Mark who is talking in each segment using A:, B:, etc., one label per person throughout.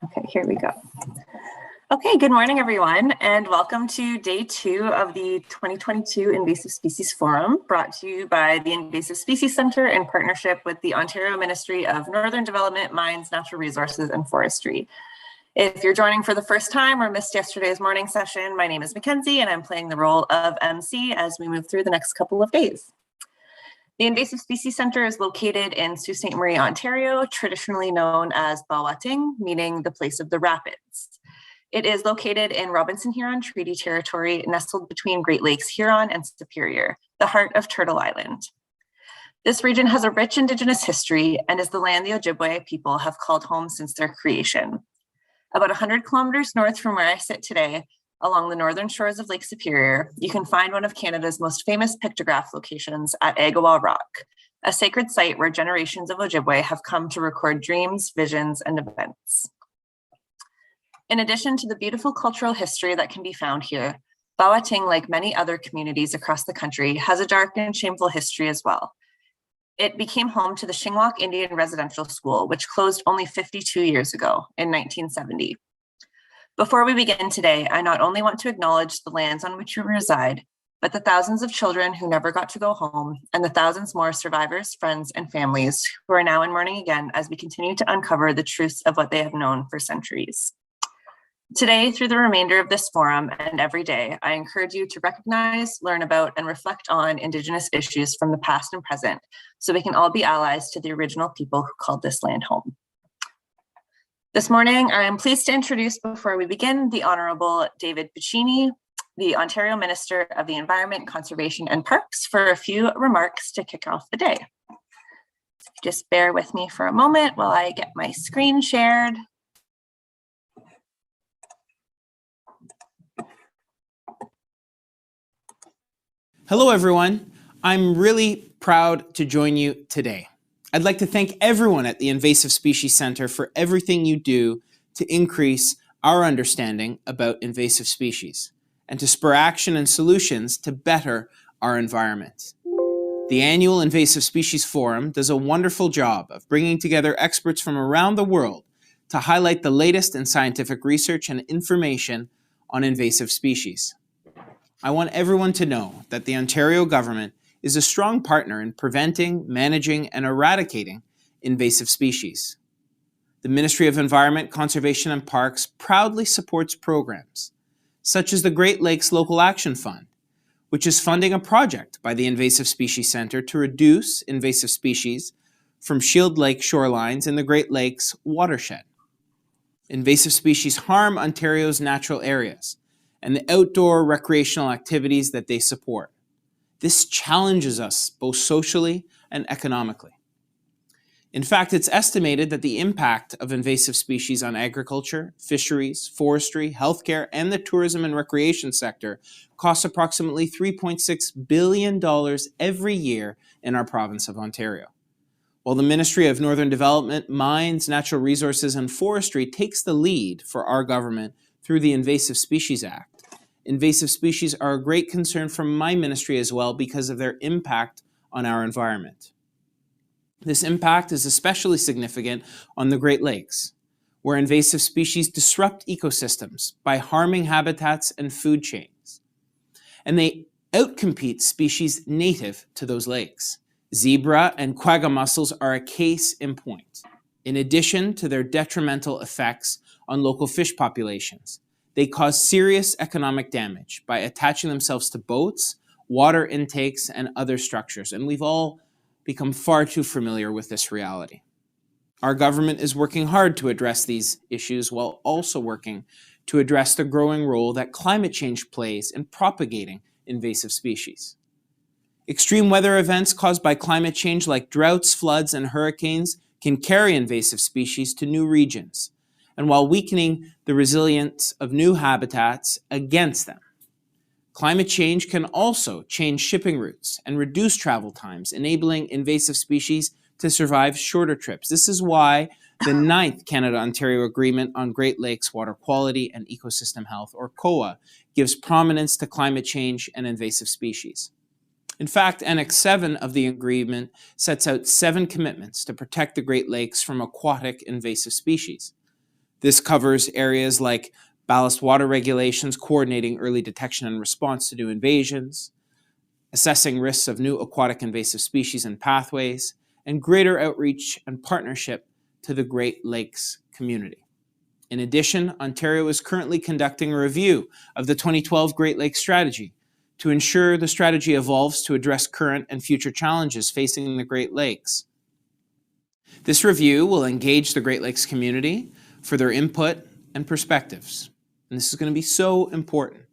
A: Okay, here we go. Okay, good morning, everyone, and welcome to day 2 of the 2022 Invasive Species Forum, brought to you by the Invasive Species Centre in partnership with the Ontario Ministry of Northern Development, Mines, Natural Resources and Forestry. If you're joining for the first time or missed yesterday's morning session, my name is Mackenzie and I'm playing the role of MC as we move through the next couple of days. The Invasive Species Centre is located in Sault Ste. Marie, Ontario, traditionally known as Bawating, meaning the place of the rapids. It is located in Robinson Huron Treaty Territory, nestled between Great Lakes Huron and Superior, the heart of Turtle Island. This region has a rich Indigenous history and is the land the Ojibwe people have called home since their creation. About 100 kilometers north from where I sit today, along the northern shores of Lake Superior, you can find one of Canada's most famous pictograph locations at Agawa Rock, a sacred site where generations of Ojibwe have come to record dreams, visions, and events. In addition to the beautiful cultural history that can be found here, Bawating, like many other communities across the country, has a dark and shameful history as well. It became home to the Shingwak Indian Residential School, which closed only 52 years ago in 1970. Before we begin today, I not only want to acknowledge the lands on which we reside, but the thousands of children who never got to go home and the thousands more survivors, friends, and families who are now in mourning again as we continue to uncover the truths of what they have known for centuries. Today, through the remainder of this forum and every day, I encourage you to recognize, learn about, and reflect on Indigenous issues from the past and present, so we can all be allies to the original people who called this land home. This morning, I am pleased to introduce, before we begin, the Honourable David Piccini, the Ontario Minister of the Environment, Conservation and Parks, for a few remarks to kick off the day. Just bear with me for a moment while I get my screen shared.
B: Hello, everyone. I'm really proud to join you today. I'd like to thank everyone at the Invasive Species Centre for everything you do to increase our understanding about invasive species and to spur action and solutions to better our environment. The annual Invasive Species Forum does a wonderful job of bringing together experts from around the world to highlight the latest in scientific research and information on invasive species. I want everyone to know that the Ontario government is a strong partner in preventing, managing, and eradicating invasive species. The Ministry of Environment, Conservation and Parks proudly supports programs such as the Great Lakes Local Action Fund, which is funding a project by the Invasive Species Centre to reduce invasive species from Shield Lake shorelines in the Great Lakes watershed. Invasive species harm Ontario's natural areas and the outdoor recreational activities that they support. This challenges us both socially and economically. In fact, it's estimated that the impact of invasive species on agriculture, fisheries, forestry, healthcare, and the tourism and recreation sector costs approximately $3.6 billion every year in our province of Ontario. While the Ministry of Northern Development, Mines, Natural Resources, and Forestry takes the lead for our government through the Invasive Species Act, invasive species are a great concern for my ministry as well because of their impact on our environment. This impact is especially significant on the Great Lakes, where invasive species disrupt ecosystems by harming habitats and food chains. And they outcompete species native to those lakes. Zebra and quagga mussels are a case in point. In addition to their detrimental effects on local fish populations, they cause serious economic damage by attaching themselves to boats, water intakes, and other structures, and we've all become far too familiar with this reality. Our government is working hard to address these issues while also working to address the growing role that climate change plays in propagating invasive species. Extreme weather events caused by climate change like droughts, floods, and hurricanes can carry invasive species to new regions, and while weakening the resilience of new habitats against them. Climate change can also change shipping routes and reduce travel times, enabling invasive species to survive shorter trips. This is why the 9th Canada-Ontario Agreement on Great Lakes Water Quality and Ecosystem Health, or COA, gives prominence to climate change and invasive species. In fact, Annex 7 of the agreement sets out 7 commitments to protect the Great Lakes from aquatic invasive species. This covers areas like ballast water regulations, coordinating early detection and response to new invasions, assessing risks of new aquatic invasive species and pathways, and greater outreach and partnership to the Great Lakes community. In addition, Ontario is currently conducting a review of the 2012 Great Lakes Strategy to ensure the strategy evolves to address current and future challenges facing the Great Lakes. This review will engage the Great Lakes community for their input and perspectives. And this is going to be so important.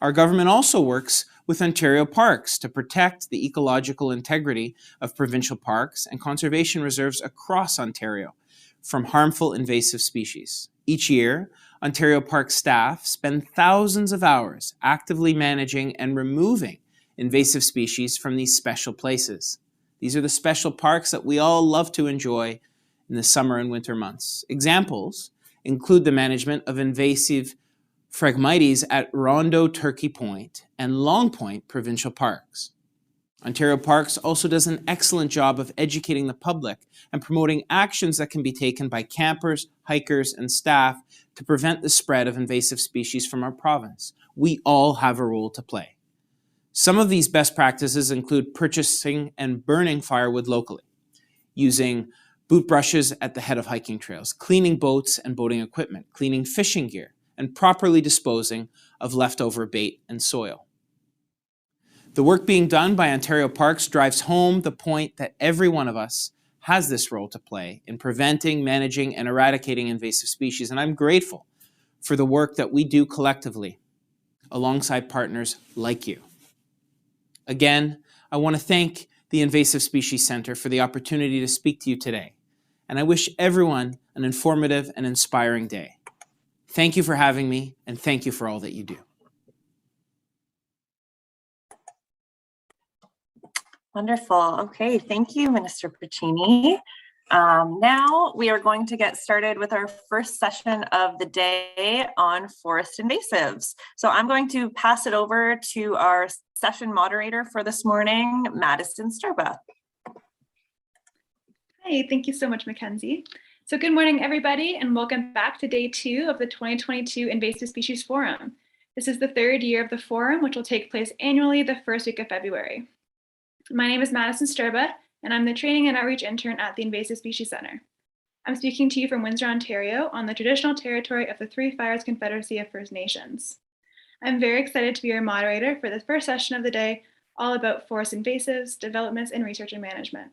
B: Our government also works with Ontario Parks to protect the ecological integrity of provincial parks and conservation reserves across Ontario from harmful invasive species. Each year, Ontario Park staff spend thousands of hours actively managing and removing invasive species from these special places. These are the special parks that we all love to enjoy in the summer and winter months. Examples include the management of invasive Phragmites at Rondo Turkey Point and Long Point provincial parks. Ontario Parks also does an excellent job of educating the public and promoting actions that can be taken by campers, hikers, and staff to prevent the spread of invasive species from our province. We all have a role to play. Some of these best practices include purchasing and burning firewood locally, using boot brushes at the head of hiking trails, cleaning boats and boating equipment, cleaning fishing gear, and properly disposing of leftover bait and soil. The work being done by Ontario Parks drives home the point that every one of us has this role to play in preventing, managing, and eradicating invasive species, and I'm grateful for the work that we do collectively alongside partners like you. Again, I want to thank the Invasive Species Centre for the opportunity to speak to you today, and I wish everyone an informative and inspiring day. Thank you for having me, and thank you for all that you do.
A: Wonderful. Okay, thank you, Minister Puccini. Now we are going to get started with our first session of the day on forest invasives. So I'm going to pass it over to our session moderator for this morning, Madison Sturba.
C: Hi, thank you so much, Mackenzie. So good morning, everybody, and welcome back to day 2 of the 2022 Invasive Species Forum. This is the 3rd year of the forum, which will take place annually the first week of February. My name is Madison Sturba, and I'm the Training and Outreach Intern at the Invasive Species Centre. I'm speaking to you from Windsor, Ontario, on the traditional territory of the Three Fires Confederacy of First Nations. I'm very excited to be your moderator for the first session of the day, all about forest invasives, developments, and research and management.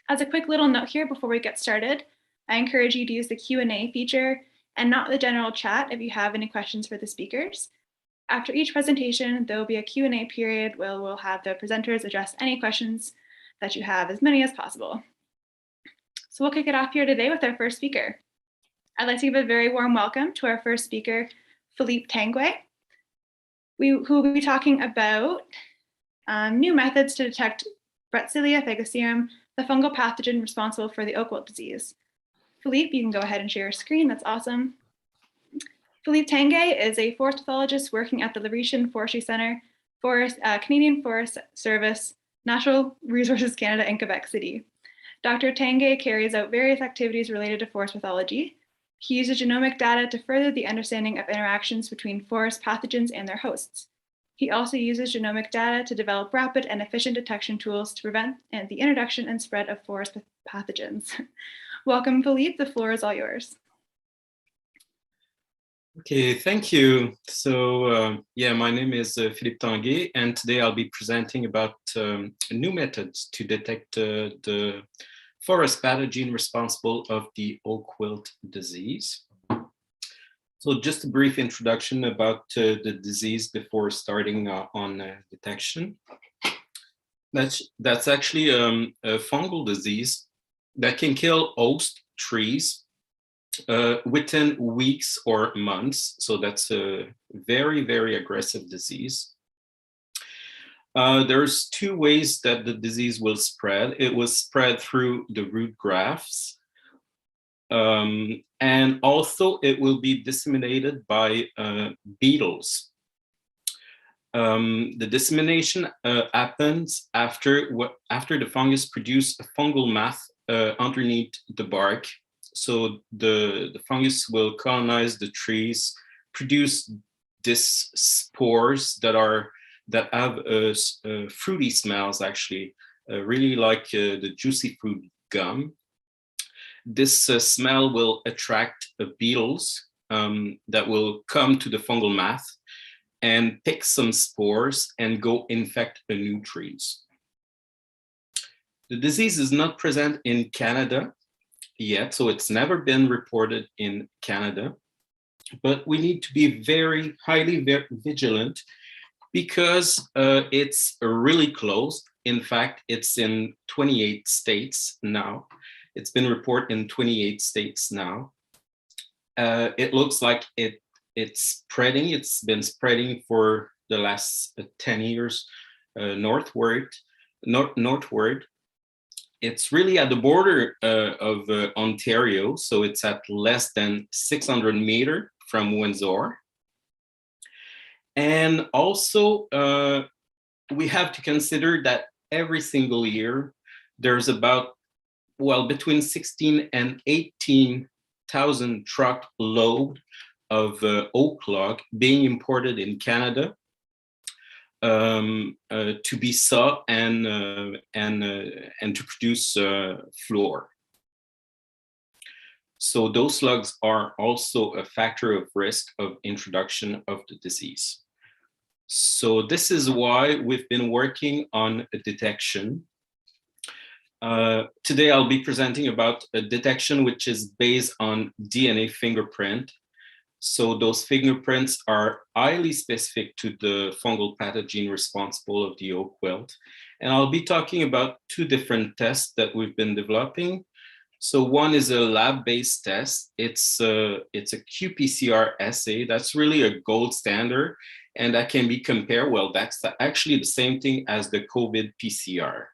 C: As a quick little note here before we get started, I encourage you to use the Q&A feature and not the general chat if you have any questions for the speakers. After each presentation, there will be a Q&A period where we'll have the presenters address any questions that you have, as many as possible. So we'll kick it off here today with our first speaker. I'd like to give a very warm welcome to our first speaker, Philippe Tanguay, who will be talking about new methods to detect Brachylia fagocerum, the fungal pathogen responsible for the oak wilt disease. Philippe, you can go ahead and share your screen. That's awesome. Philippe Tanguay is a forest pathologist working at the Laurentian Forestry Centre, Canadian Forest Service, Natural Resources Canada in Quebec City. Dr. Tanguay carries out various activities related to forest pathology. He uses genomic data to further the understanding of interactions between forest pathogens and their hosts. He also uses genomic data to develop rapid and efficient detection tools to prevent the introduction and spread of forest pathogens. Welcome, Philippe. The floor is all yours.
D: Okay, thank you. So, my name is Philippe Tanguay, and today I'll be presenting about new methods to detect the forest pathogen responsible of the oak wilt disease. So just a brief introduction about the disease before starting on detection. That's actually a fungal disease that can kill host trees within weeks or months. So that's a very, very aggressive disease. There's 2 ways that the disease will spread. It will spread through the root grafts, and also it will be disseminated by beetles. The dissemination happens after the fungus produces a fungal mass underneath the bark, So the fungus will colonize the trees, produce these spores that have fruity smells, actually, really like the juicy fruit gum. This smell will attract beetles that will come to the fungal mass and pick some spores and go infect the new trees. The disease is not present in Canada yet, so it's never been reported in Canada, but we need to be very highly vigilant because it's really close. In fact, it's in 28 states now. It's been reported in 28 states now. It looks like it's spreading. It's been spreading for the last 10 years northward. It's really at the border of Ontario, so it's at less than 600 meters from Windsor. And also, we have to consider that every single year, there's about, between 16 and 18,000 truck load of oak log being imported in Canada to be sawn and to produce floor. So those logs are also a factor of risk of introduction of the disease. So this is why we've been working on a detection. Today I'll be presenting about a detection which is based on DNA fingerprint. So those fingerprints are highly specific to the fungal pathogen responsible of the oak wilt. And I'll be talking about two different tests that we've been developing. So one is a lab-based test. It's a qPCR assay. That's really a gold standard, and that can be compared. Well, that's actually the same thing as the COVID PCR.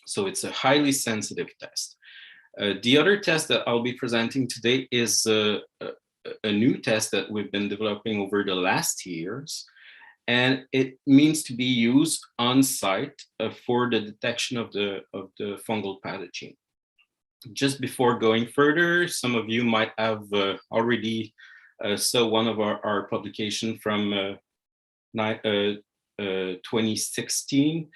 D: So it's a highly sensitive test. The other test that I'll be presenting today is a new test that we've been developing over the last years, and it means to be used on site for the detection of the fungal pathogen. Just before going further, some of you might have already saw one of our publication from 2016.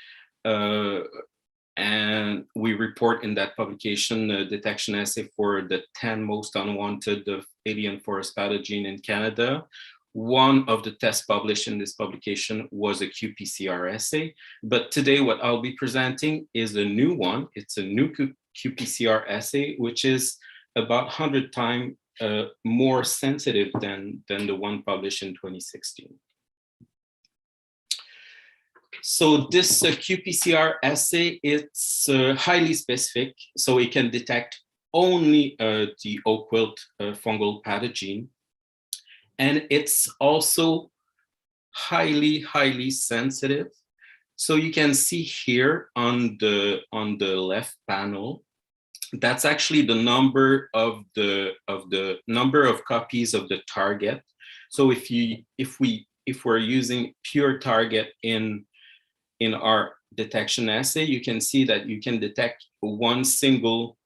D: And we report in that publication a detection assay for the 10 most unwanted alien forest pathogen in Canada. One of the tests published in this publication was a qPCR assay, but today what I'll be presenting is a new one. It's a new qPCR assay, which is about 100 times more sensitive than the one published in 2016. So this qPCR assay, it's highly specific, so it can detect only the oak wilt fungal pathogen. And it's also highly sensitive. So you can see here on the left panel, that's actually the number of the number of copies of the target. So if we're using pure target in our detection assay, you can see that you can detect one single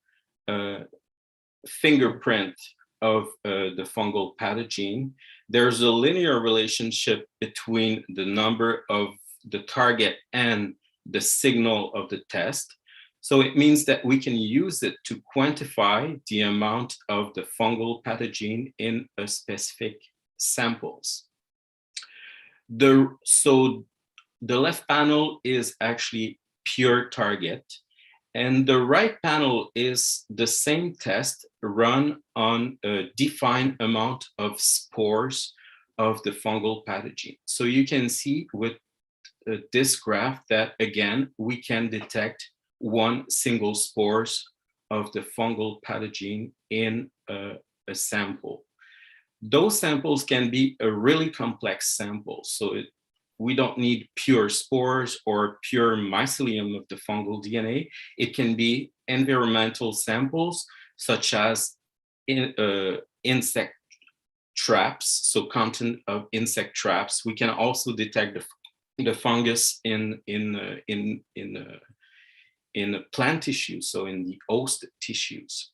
D: fingerprint of the fungal pathogen. There's a linear relationship between the number of the target and the signal of the test. So it means that we can use it to quantify the amount of the fungal pathogen in a specific samples. So the left panel is actually pure target, and the right panel is the same test run on a defined amount of spores of the fungal pathogen. So you can see with this graph that, again, we can detect one single spores of the fungal pathogen in a sample. Those samples can be a really complex sample. So we don't need pure spores or pure mycelium of the fungal DNA. It can be environmental samples, such as insect traps, so content of insect traps. We can also detect the fungus in plant tissue, so in the host tissues.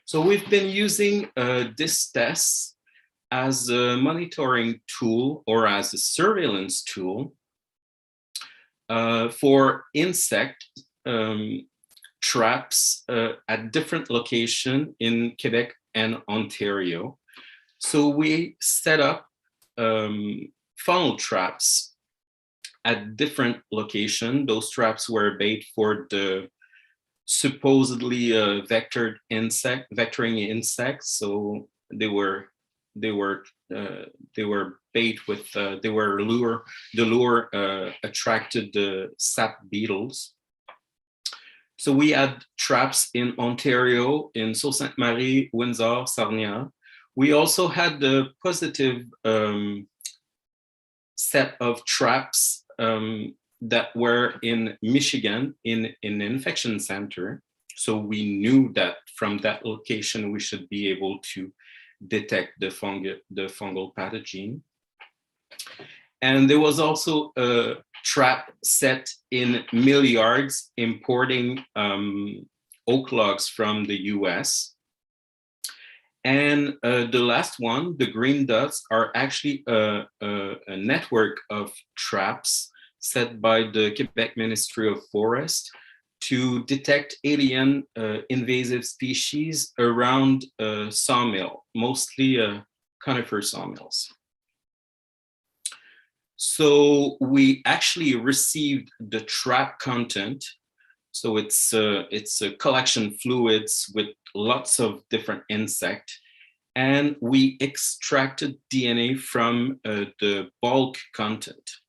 D: So we've been using this test as a monitoring tool or as a surveillance tool for insect traps at different locations in Quebec and Ontario. So we set up funnel traps at different locations. Those traps were bait for the supposedly vectoring insects. So they were bait with they were lure. The lure attracted the sap beetles. So we had traps in Ontario, in Sault Ste. Marie, Windsor, Sarnia. We also had the positive set of traps that were in Michigan in an infection center. So we knew that from that location, we should be able to detect the fungal pathogen. And there was also a trap set in mill yards importing oak logs from the US. And the last one, the green dots, are actually a network of traps set by the Quebec Ministry of Forest to detect alien invasive species around sawmill, mostly conifer sawmills. So we actually received the trap content. So it's a collection fluids with lots of different insects. And we extracted DNA from the bulk content.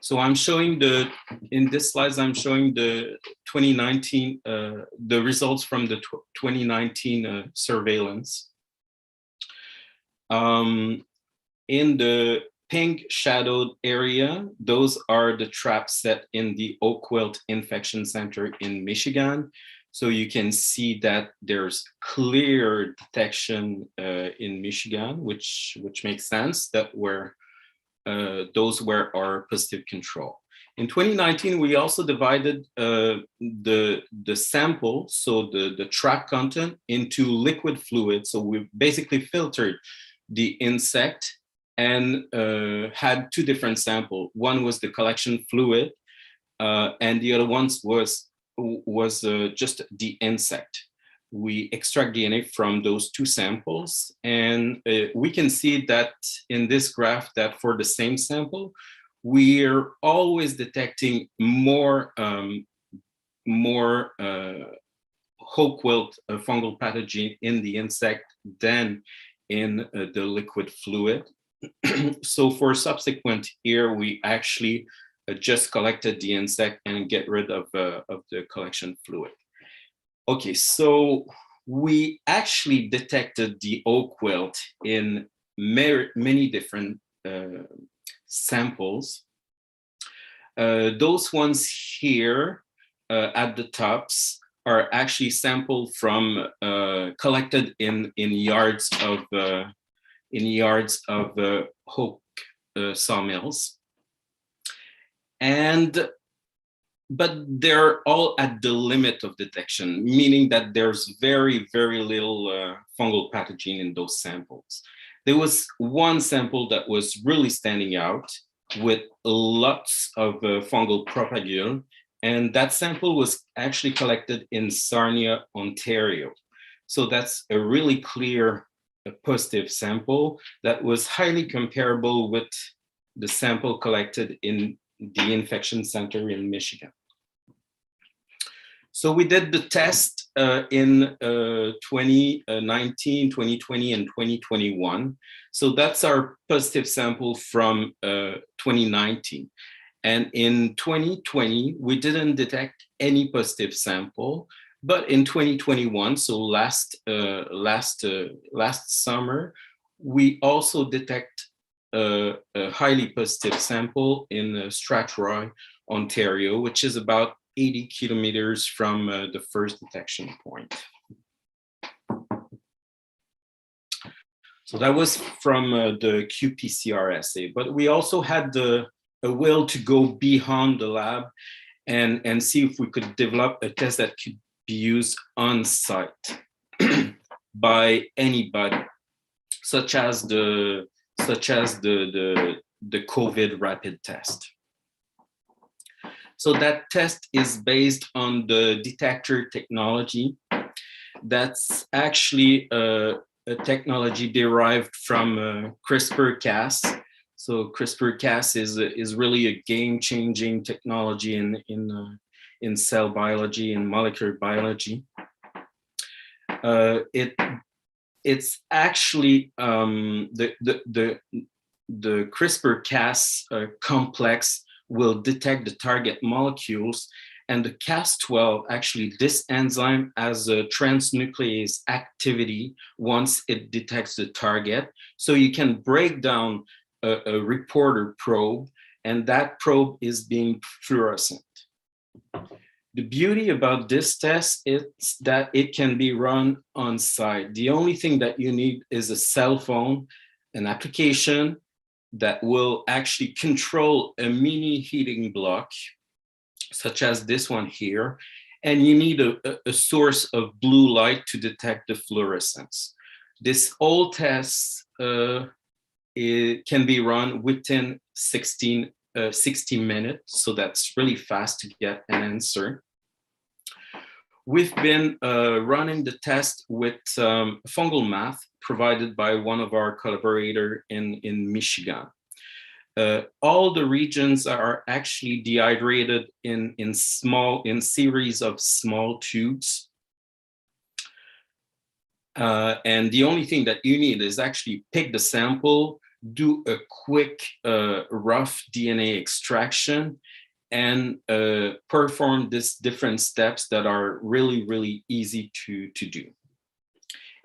D: So I'm showing in this slides, I'm showing the 2019, the results from the 2019 surveillance. In the pink shadowed area, those are the traps set in the Oak Wilt Infection Center in Michigan. So you can see that there's clear detection in Michigan, which makes sense that those were our positive control. In 2019, we also divided the sample, so the trap content, into liquid fluid. So we basically filtered the insect and had two different samples. One was the collection fluid, and the other one was just the insect. We extract DNA from those two samples, and we can see that in this graph that for the same sample, we're always detecting more Oak wilt fungal pathogen in the insect than in the liquid fluid. So for subsequent year, we actually just collected the insect and get rid of the collection fluid. Okay, so we actually detected the oak wilt in many different samples. Those ones here at the tops are actually sampled from collected in yards of oak sawmills, but they're all at the limit of detection, meaning that there's very, very little fungal pathogen in those samples. There was one sample that was really standing out with lots of fungal propagule, and that sample was actually collected in Sarnia, Ontario. So that's a really clear positive sample that was highly comparable with the sample collected in the infection center in Michigan. So we did the test in 2019, 2020, and 2021. So that's our positive sample from 2019. And in 2020, we didn't detect any positive sample. But in 2021, so last summer, we also detect a highly positive sample in Strathroy, Ontario, which is about 80 kilometers from the first detection point. So that was from the qPCR assay, but we also had a will to go beyond the lab and see if we could develop a test that could be used on site. by anybody, such as the COVID rapid test. So that test is based on the detector technology. That's actually a technology derived from CRISPR-Cas. So CRISPR-Cas is really a game-changing technology in cell biology and molecular biology. It's actually the CRISPR-Cas complex will detect the target molecules, and the Cas12, actually this enzyme has a transnuclease activity once it detects the target. So you can break down a reporter probe, and that probe is being fluorescent. The beauty about this test is that it can be run on site. The only thing that you need is a cell phone, an application that will actually control a mini heating block, such as this one here, and you need a source of blue light to detect the fluorescence. This whole test it can be run within 60 minutes, so that's really fast to get an answer. We've been running the test with fungal math provided by one of our collaborators in Michigan. All the regions are actually dehydrated in series of small tubes. And the only thing that you need is actually pick the sample, do a quick rough DNA extraction, and perform these different steps that are really, really easy to do.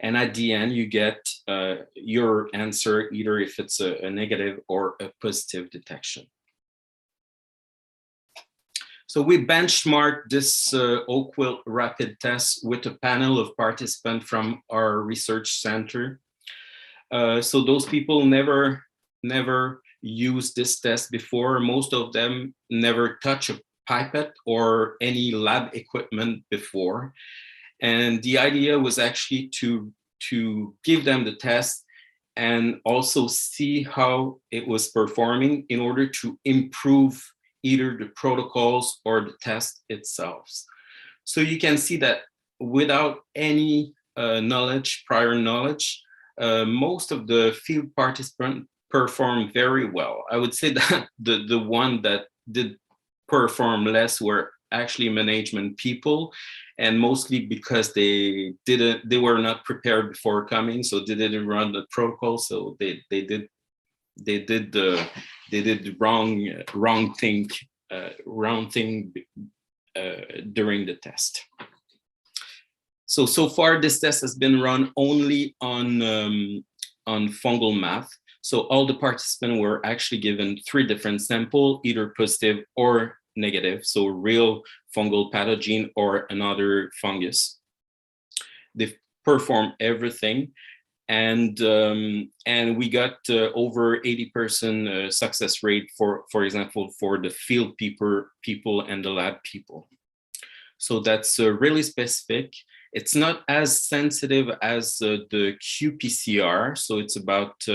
D: And at the end, you get your answer, either if it's a negative or a positive detection. So we benchmarked this Wilt rapid test with a panel of participants from our research center. So those people never used this test before. Most of them never touched a pipette or any lab equipment before. And the idea was actually to give them the test and also see how it was performing in order to improve either the protocols or the test itself. So you can see that without any prior knowledge, most of the field participants performed very well. I would say that the one that did perform less were actually management people, and mostly because they were not prepared before coming, so they didn't run the protocol, so they did the wrong thing during the test. So far this test has been run only on fungal math. So all the participants were actually given 3 different samples, either positive or negative, so real fungal pathogen or another fungus. They performed everything, and we got over 80% success rate, for example, for the field people and the lab people. So that's really specific. It's not as sensitive as the qPCR, so it's about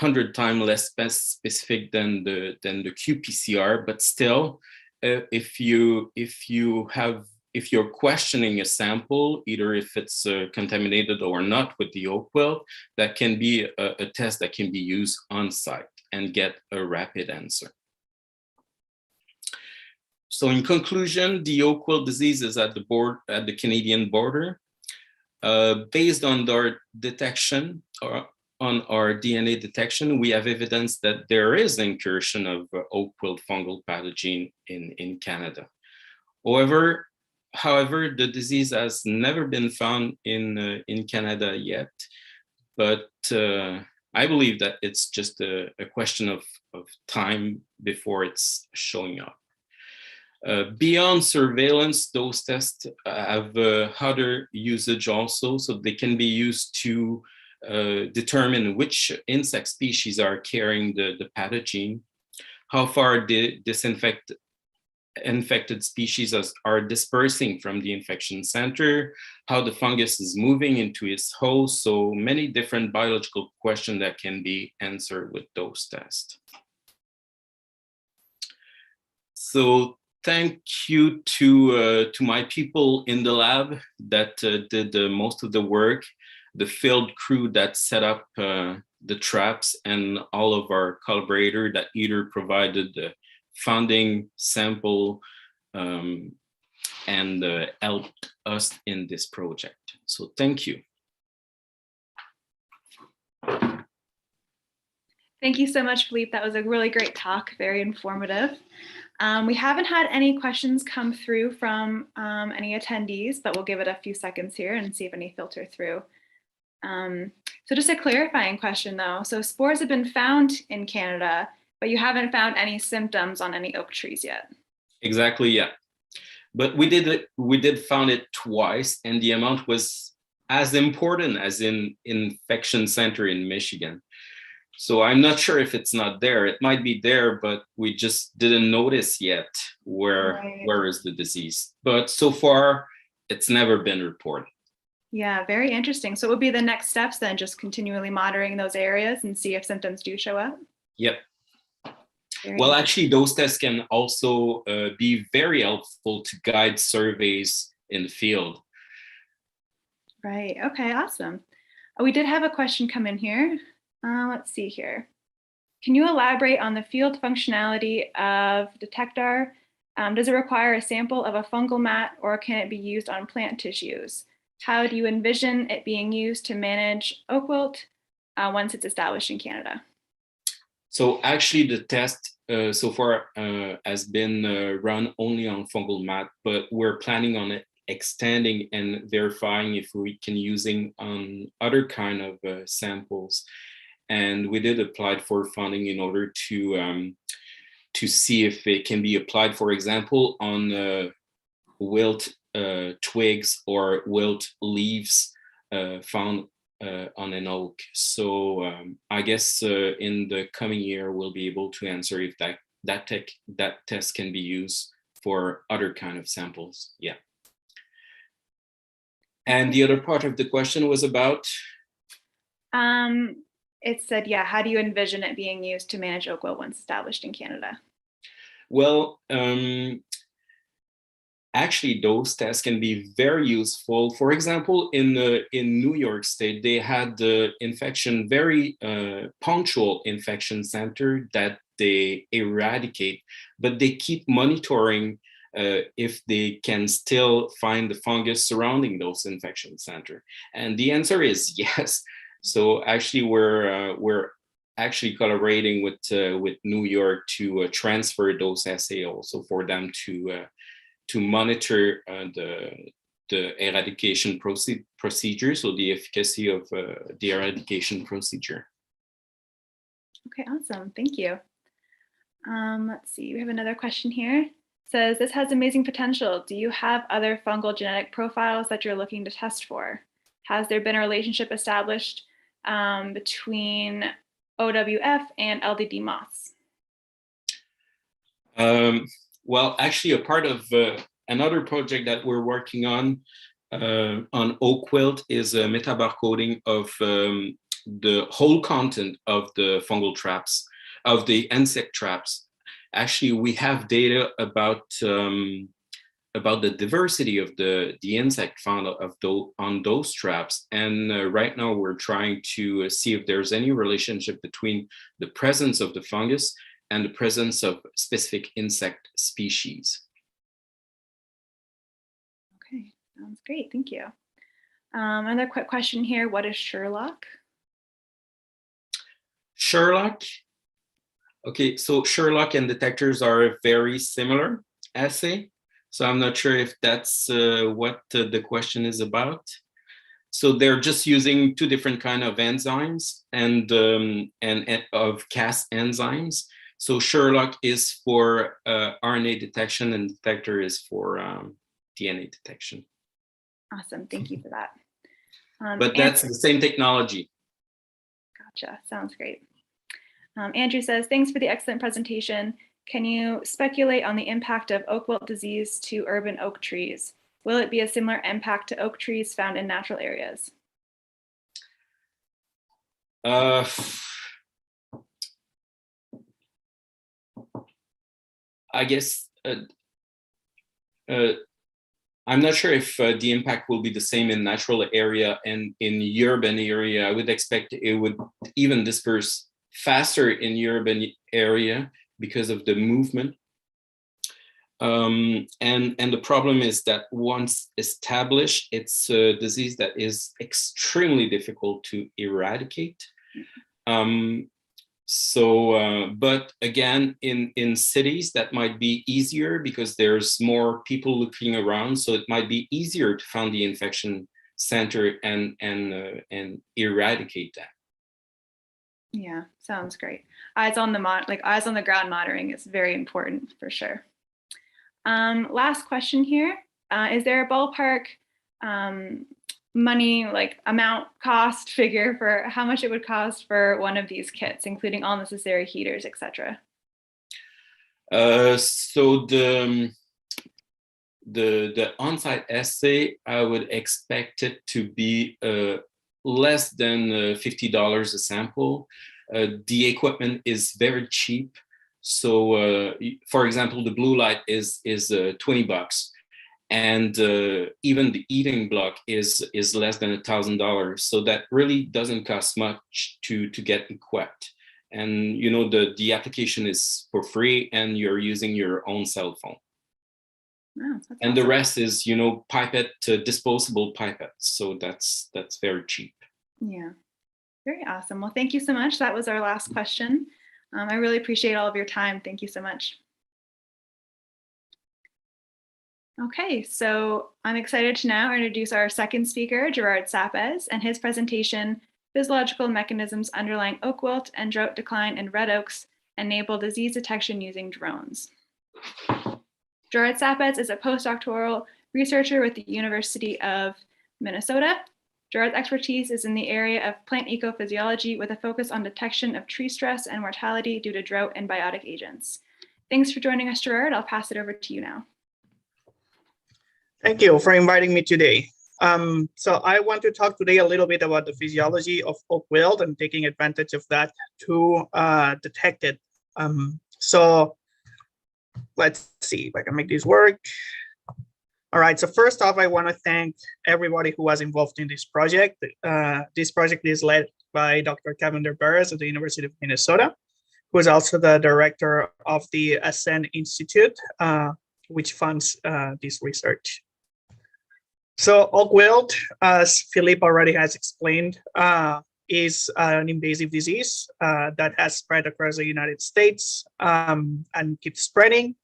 D: 100 times less specific than the qPCR, but still, if you're questioning a sample, either if it's contaminated or not with the Wilt, that can be a test that can be used on site and get a rapid answer. So in conclusion, the Wilt disease is at the Canadian border. Based on our detection, on our DNA detection, we have evidence that there is incursion of Wilt fungal pathogen in Canada. However, the disease has never been found in Canada yet, but I believe that it's just a question of time before it's showing up. Beyond surveillance, those tests have other usage also, so they can be used to determine which insect species are carrying the pathogen, how far they disinfect infected species are dispersing from the infection center, how the fungus is moving into its host. So many different biological questions that can be answered with those tests. So thank you to my people in the lab that did most of the work, the field crew that set up the traps, and all of our collaborators that either provided the funding, sample, and helped us in this project. So thank you.
C: Thank you so much, Philippe. That was a really great talk, very informative. We haven't had any questions come through from any attendees, but we'll give it a few seconds here and see if any filter through. So just a clarifying question though. So spores have been found in Canada, but you haven't found any symptoms on any oak trees yet.
D: Exactly, yeah. But we did found it twice, and the amount was as important as in infection center in Michigan. So I'm not sure if it's not there. It might be there, but we just didn't notice yet where is the disease. But so far, it's never been reported.
C: Yeah, very interesting. So it would be the next steps then, just continually monitoring those areas and see if symptoms do show up?
D: Yep. Well, actually, those tests can also be very helpful to guide surveys in the field.
C: Right. Okay, awesome. We did have a question come in here. Let's see here. Can you elaborate on the field functionality of Detectar? Does it require a sample of a fungal mat, or can it be used on plant tissues? How do you envision it being used to manage oak wilt once it's established in Canada?
D: So actually the test so far has been run only on fungal mat, but we're planning on it extending and verifying if we can using on other kind of samples. And we did apply for funding in order to see if it can be applied, for example, on wilt twigs or wilt leaves found on an oak. So I guess in the coming year we'll be able to answer if that test can be used for other kind of samples. Yeah. And the other part of the question was about?
C: It said, yeah, how do you envision it being used to manage oak wilt once established in Canada?
D: Well, actually, those tests can be very useful. For example, in New York State, they had the very punctual infection center that they eradicate, but they keep monitoring if they can still find the fungus surrounding those infection center. And the answer is yes. So actually, we're actually collaborating with New York to transfer those assays also for them to monitor the eradication procedure, so the efficacy of the eradication procedure.
C: Okay, awesome. Thank you. Let's see, we have another question here. It says, this has amazing potential. Do you have other fungal genetic profiles that you're looking to test for? Has there been a relationship established between OWF and LDD moths?
D: Well, actually, a part of another project that we're working on oak wilt is a metabarcoding of the whole content of the fungal traps, of the insect traps. Actually, we have data about the diversity of the insect found on those traps. And right now we're trying to see if there's any relationship between the presence of the fungus and the presence of specific insect species.
C: Okay, sounds great, thank you. Another quick question here, what is Sherlock?
D: Sherlock? Okay, so Sherlock and detectors are a very similar assay. So I'm not sure if that's what the question is about. So they're just using two different kind of enzymes and of Cas enzymes. So Sherlock is for RNA detection and detector is for DNA detection.
C: Awesome, thank you for that.
D: But that's the same technology.
C: Gotcha, sounds great. Andrew says, thanks for the excellent presentation. Can you speculate on the impact of oak wilt disease to urban oak trees? Will it be a similar impact to oak trees found in natural areas?
D: I guess I'm not sure if the impact will be the same in natural area and in urban area. I would expect it would even disperse faster in urban area because of the movement. And the problem is that once established, it's a disease that is extremely difficult to eradicate. But again, in cities that might be easier because there's more people looking around, so it might be easier to find the infection center and eradicate that.
C: Yeah, sounds great. Eyes on the ground monitoring is very important for sure. Last question here. Is there a ballpark money, like amount, cost figure for how much it would cost for one of these kits, including all necessary heaters, etc.?
D: So the on-site assay, I would expect it to be less than $50 a sample. The equipment is very cheap. So, for example, the blue light is $20, and even the eating block is less than $1,000. So that really doesn't cost much to get equipped. And you know the application is for free, and you're using your own cell phone.
C: Wow,
D: and awesome. The rest is pipette, disposable pipettes. So that's very cheap.
C: Yeah, very awesome. Well, thank you so much. That was our last question. I really appreciate all of your time. Thank you so much. Okay, so I'm excited to now introduce our second speaker, Gerard Sapez, and his presentation, Physiological Mechanisms Underlying Oak Wilt and Drought Decline in Red Oaks Enable Disease Detection Using Drones. Gerard Sapez is a postdoctoral researcher with the University of Minnesota. Gerard's expertise is in the area of plant ecophysiology with a focus on detection of tree stress and mortality due to drought and biotic agents. Thanks for joining us, Gerard. I'll pass it over to you now.
E: Thank you for inviting me today. So I want to talk today a little bit about the physiology of oak wilt and taking advantage of that to detect it. So let's see if I can make this work. All right, so first off, I want to thank everybody who was involved in this project. This project is led by Dr. Cavender Barres at the University of Minnesota, who is also the director of the Ascend Institute, which funds this research. So oak wilt, as Philippe already has explained, is an invasive disease that has spread across the United States and keeps spreading.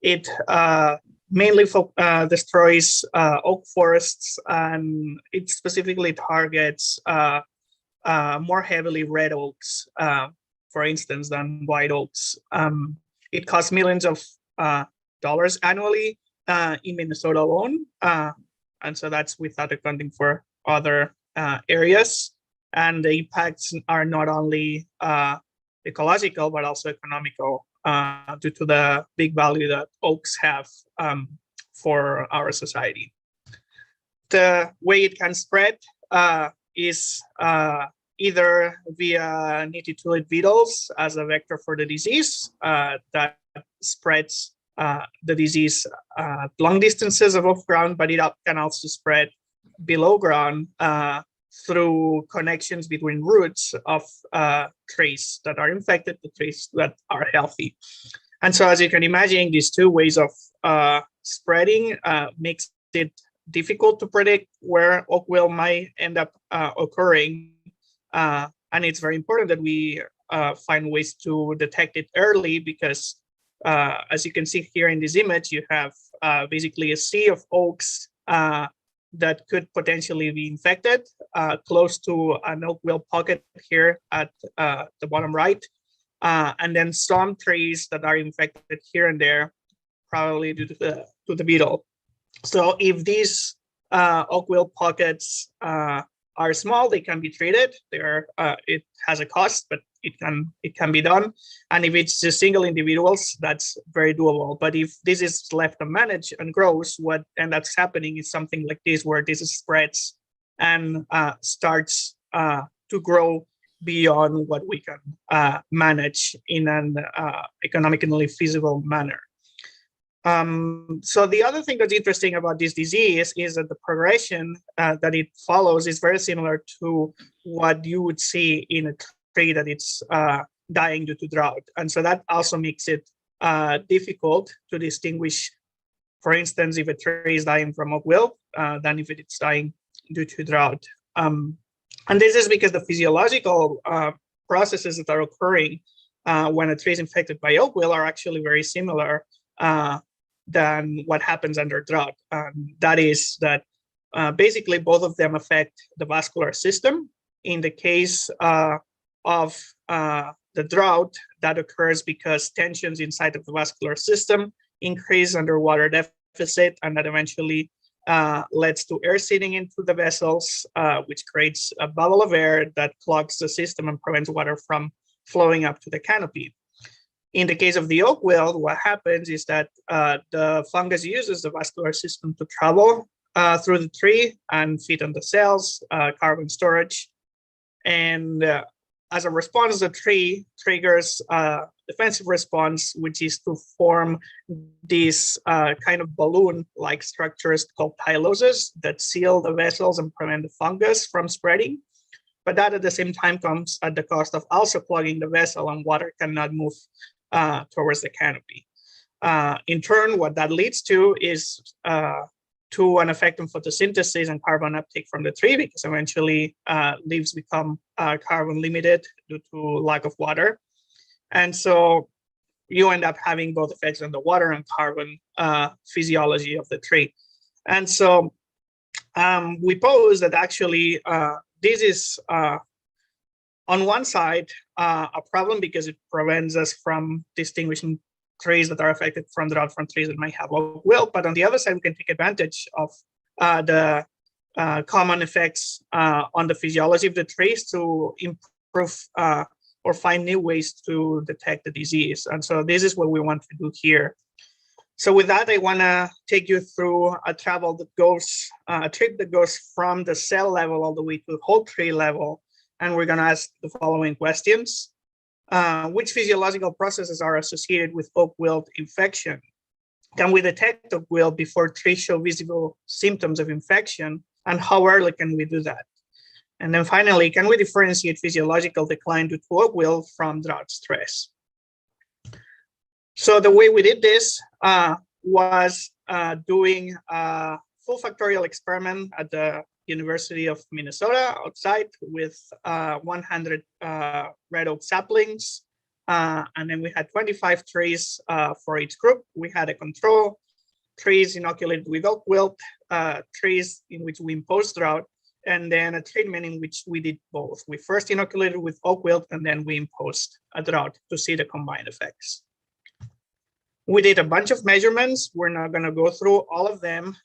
E: It mainly destroys oak forests, and it specifically targets more heavily red oaks, for instance, than white oaks. It costs millions of dollars annually in Minnesota alone, and so that's without accounting for other areas. And the impacts are not only ecological, but also economical due to the big value that oaks have for our society. The way it can spread is either via nitty-tulid beetles as a vector for the disease that spreads the disease long distances above ground, but it can also spread below ground through connections between roots of trees that are infected to trees that are healthy. And so, as you can imagine, these two ways of spreading makes it difficult to predict where oak wilt might end up occurring. And it's very important that we find ways to detect it early because, as you can see here in this image, you have basically a sea of oaks that could potentially be infected close to an oak wilt pocket here at the bottom right. And then some trees that are infected here and there, probably due to the beetle. So if these oak wilt pockets are small, they can be treated. It has a cost, but it can be done. And if it's just single individuals, that's very doable. But if this is left unmanaged and grows, what ends up happening is something like this, where this spreads and starts to grow beyond what we can manage in an economically feasible manner. So the other thing that's interesting about this disease is that the progression that it follows is very similar to what you would see in a tree that it's dying due to drought. And so that also makes it difficult to distinguish, for instance, if a tree is dying from oak wilt than if it's dying due to drought. And this is because the physiological processes that are occurring when a tree is infected by oak wilt are actually very similar than what happens under drought. That is that basically both of them affect the vascular system. In the case of the drought, that occurs because tensions inside of the vascular system increase under water deficit, and that eventually leads to air seeping into the vessels, which creates a bubble of air that clogs the system and prevents water from flowing up to the canopy. In the case of the oak wilt, what happens is that the fungus uses the vascular system to travel through the tree and feed on the cells, carbon storage. And as a response, the tree triggers a defensive response, which is to form these kind of balloon-like structures called tyloses that seal the vessels and prevent the fungus from spreading. But that at the same time comes at the cost of also clogging the vessel, and water cannot move towards the canopy. In turn, what that leads to is to an effect on photosynthesis and carbon uptake from the tree, because eventually leaves become carbon limited due to lack of water. And so you end up having both effects on the water and carbon physiology of the tree. And so we pose that actually this is on one side a problem because it prevents us from distinguishing trees that are affected from drought from trees that might have oak wilt. But on the other side, we can take advantage of the common effects on the physiology of the trees to improve or find new ways to detect the disease. And so this is what we want to do here. So with that, I want to take you through a trip that goes from the cell level all the way to the whole tree level. And we're going to ask the following questions. Which physiological processes are associated with oak wilt infection? Can we detect oak wilt before trees show visible symptoms of infection? And how early can we do that? And then finally, can we differentiate physiological decline due to oak wilt from drought stress? So the way we did this was doing a full factorial experiment at the University of Minnesota outside with 100 red oak saplings. And then we had 25 trees for each group. We had a control, trees inoculated with oak wilt, trees in which we imposed drought, and then a treatment in which we did both. We first inoculated with oak wilt, and then we imposed a drought to see the combined effects. We did a bunch of measurements. We're not going to go through all of them.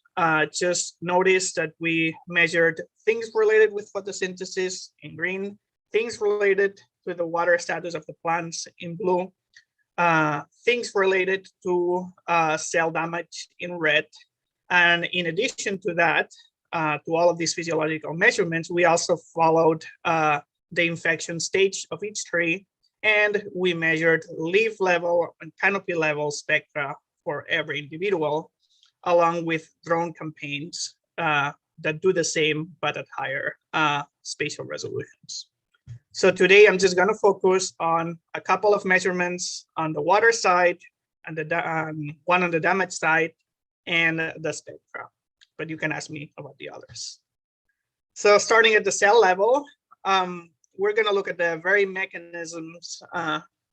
E: Just notice that we measured things related with photosynthesis in green, things related to the water status of the plants in blue, things related to cell damage in red. And in addition to that, to all of these physiological measurements, we also followed the infection stage of each tree, and we measured leaf level and canopy level spectra for every individual, along with drone campaigns that do the same, but at higher spatial resolutions. So today I'm just gonna focus on a couple of measurements on the water side, and one on the damage side, and the spectra, but you can ask me about the others. So starting at the cell level, we're gonna look at the very mechanisms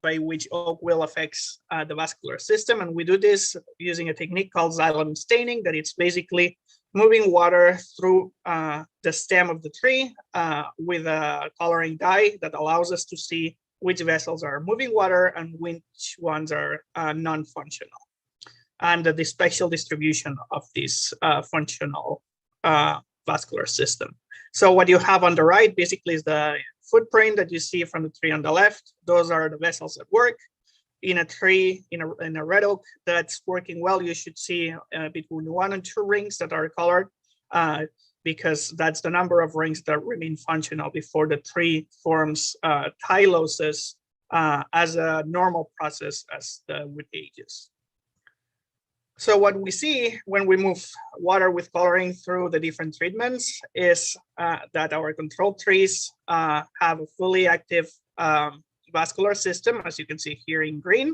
E: by which oak wilt affects the vascular system. And we do this using a technique called Xylem Staining, that it's basically moving water through the stem of the tree with a coloring dye that allows us to see which vessels are moving water and which ones are non-functional, and the spatial distribution of these functional vascular system. So what you have on the right basically is the footprint that you see from the tree on the left. Those are the vessels at work. In a tree, in a red oak that's working well, you should see between 1 and 2 rings that are colored, because that's the number of rings that remain functional before the tree forms tyloses as a normal process as the wood ages. So what we see when we move water with coloring through the different treatments is that our control trees have a fully active vascular system, as you can see here in green.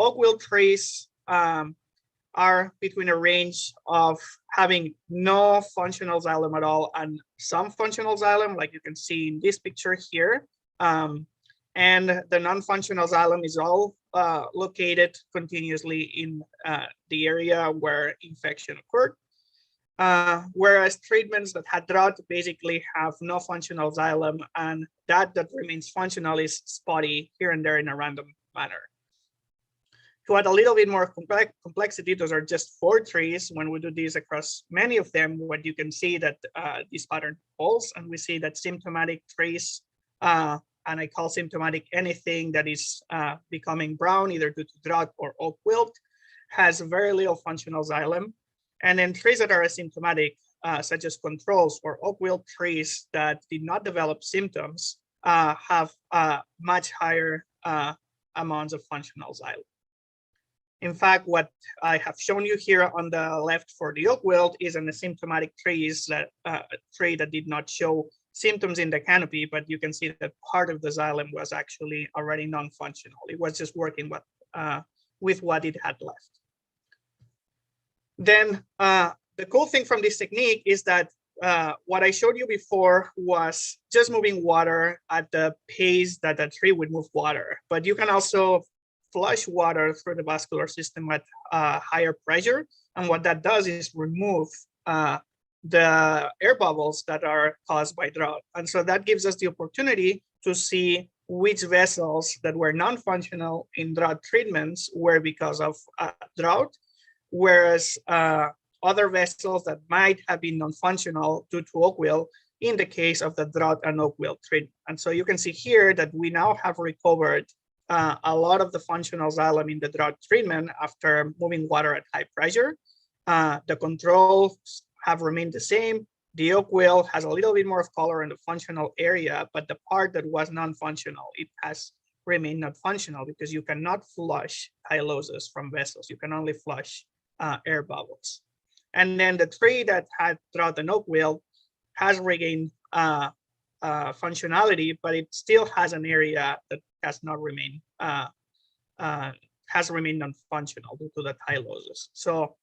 E: Oak wilt trees are between a range of having no functional xylem at all and some functional xylem, like you can see in this picture here. And the non-functional xylem is all located continuously in the area where infection occurred. Whereas treatments that had drought basically have no functional xylem, and that remains functional is spotty here and there in a random manner. To add a little bit more complexity, those are just 4 trees. When we do this across many of them, what you can see that this pattern holds, and we see that symptomatic trees, and I call symptomatic anything that is becoming brown, either due to drought or oak wilt, has very little functional xylem. And then trees that are asymptomatic, such as controls or oak wilt trees that did not develop symptoms, have much higher amounts of functional xylem. In fact, what I have shown you here on the left for the oak wilt is an asymptomatic tree that did not show symptoms in the canopy, but you can see that part of the xylem was actually already non-functional. It was just working with what it had left. Then the cool thing from this technique is that what I showed you before was just moving water at the pace that a tree would move water, but you can also flush water through the vascular system at higher pressure. And what that does is remove the air bubbles that are caused by drought. And so that gives us the opportunity to see which vessels that were non-functional in drought treatments were because of drought, whereas other vessels that might have been non-functional due to oak wilt in the case of the drought and oak wilt treatment. And so you can see here that we now have recovered a lot of the functional xylem in the drought treatment after moving water at high pressure. The controls have remained the same. The oak wilt has a little bit more of color in the functional area, but the part that was non-functional, it has remained not functional because you cannot flush tyloses from vessels. You can only flush air bubbles. And then the tree that had drought and oak wilt has regained functionality, but it still has an area that has not remained non-functional due to the tyloses. So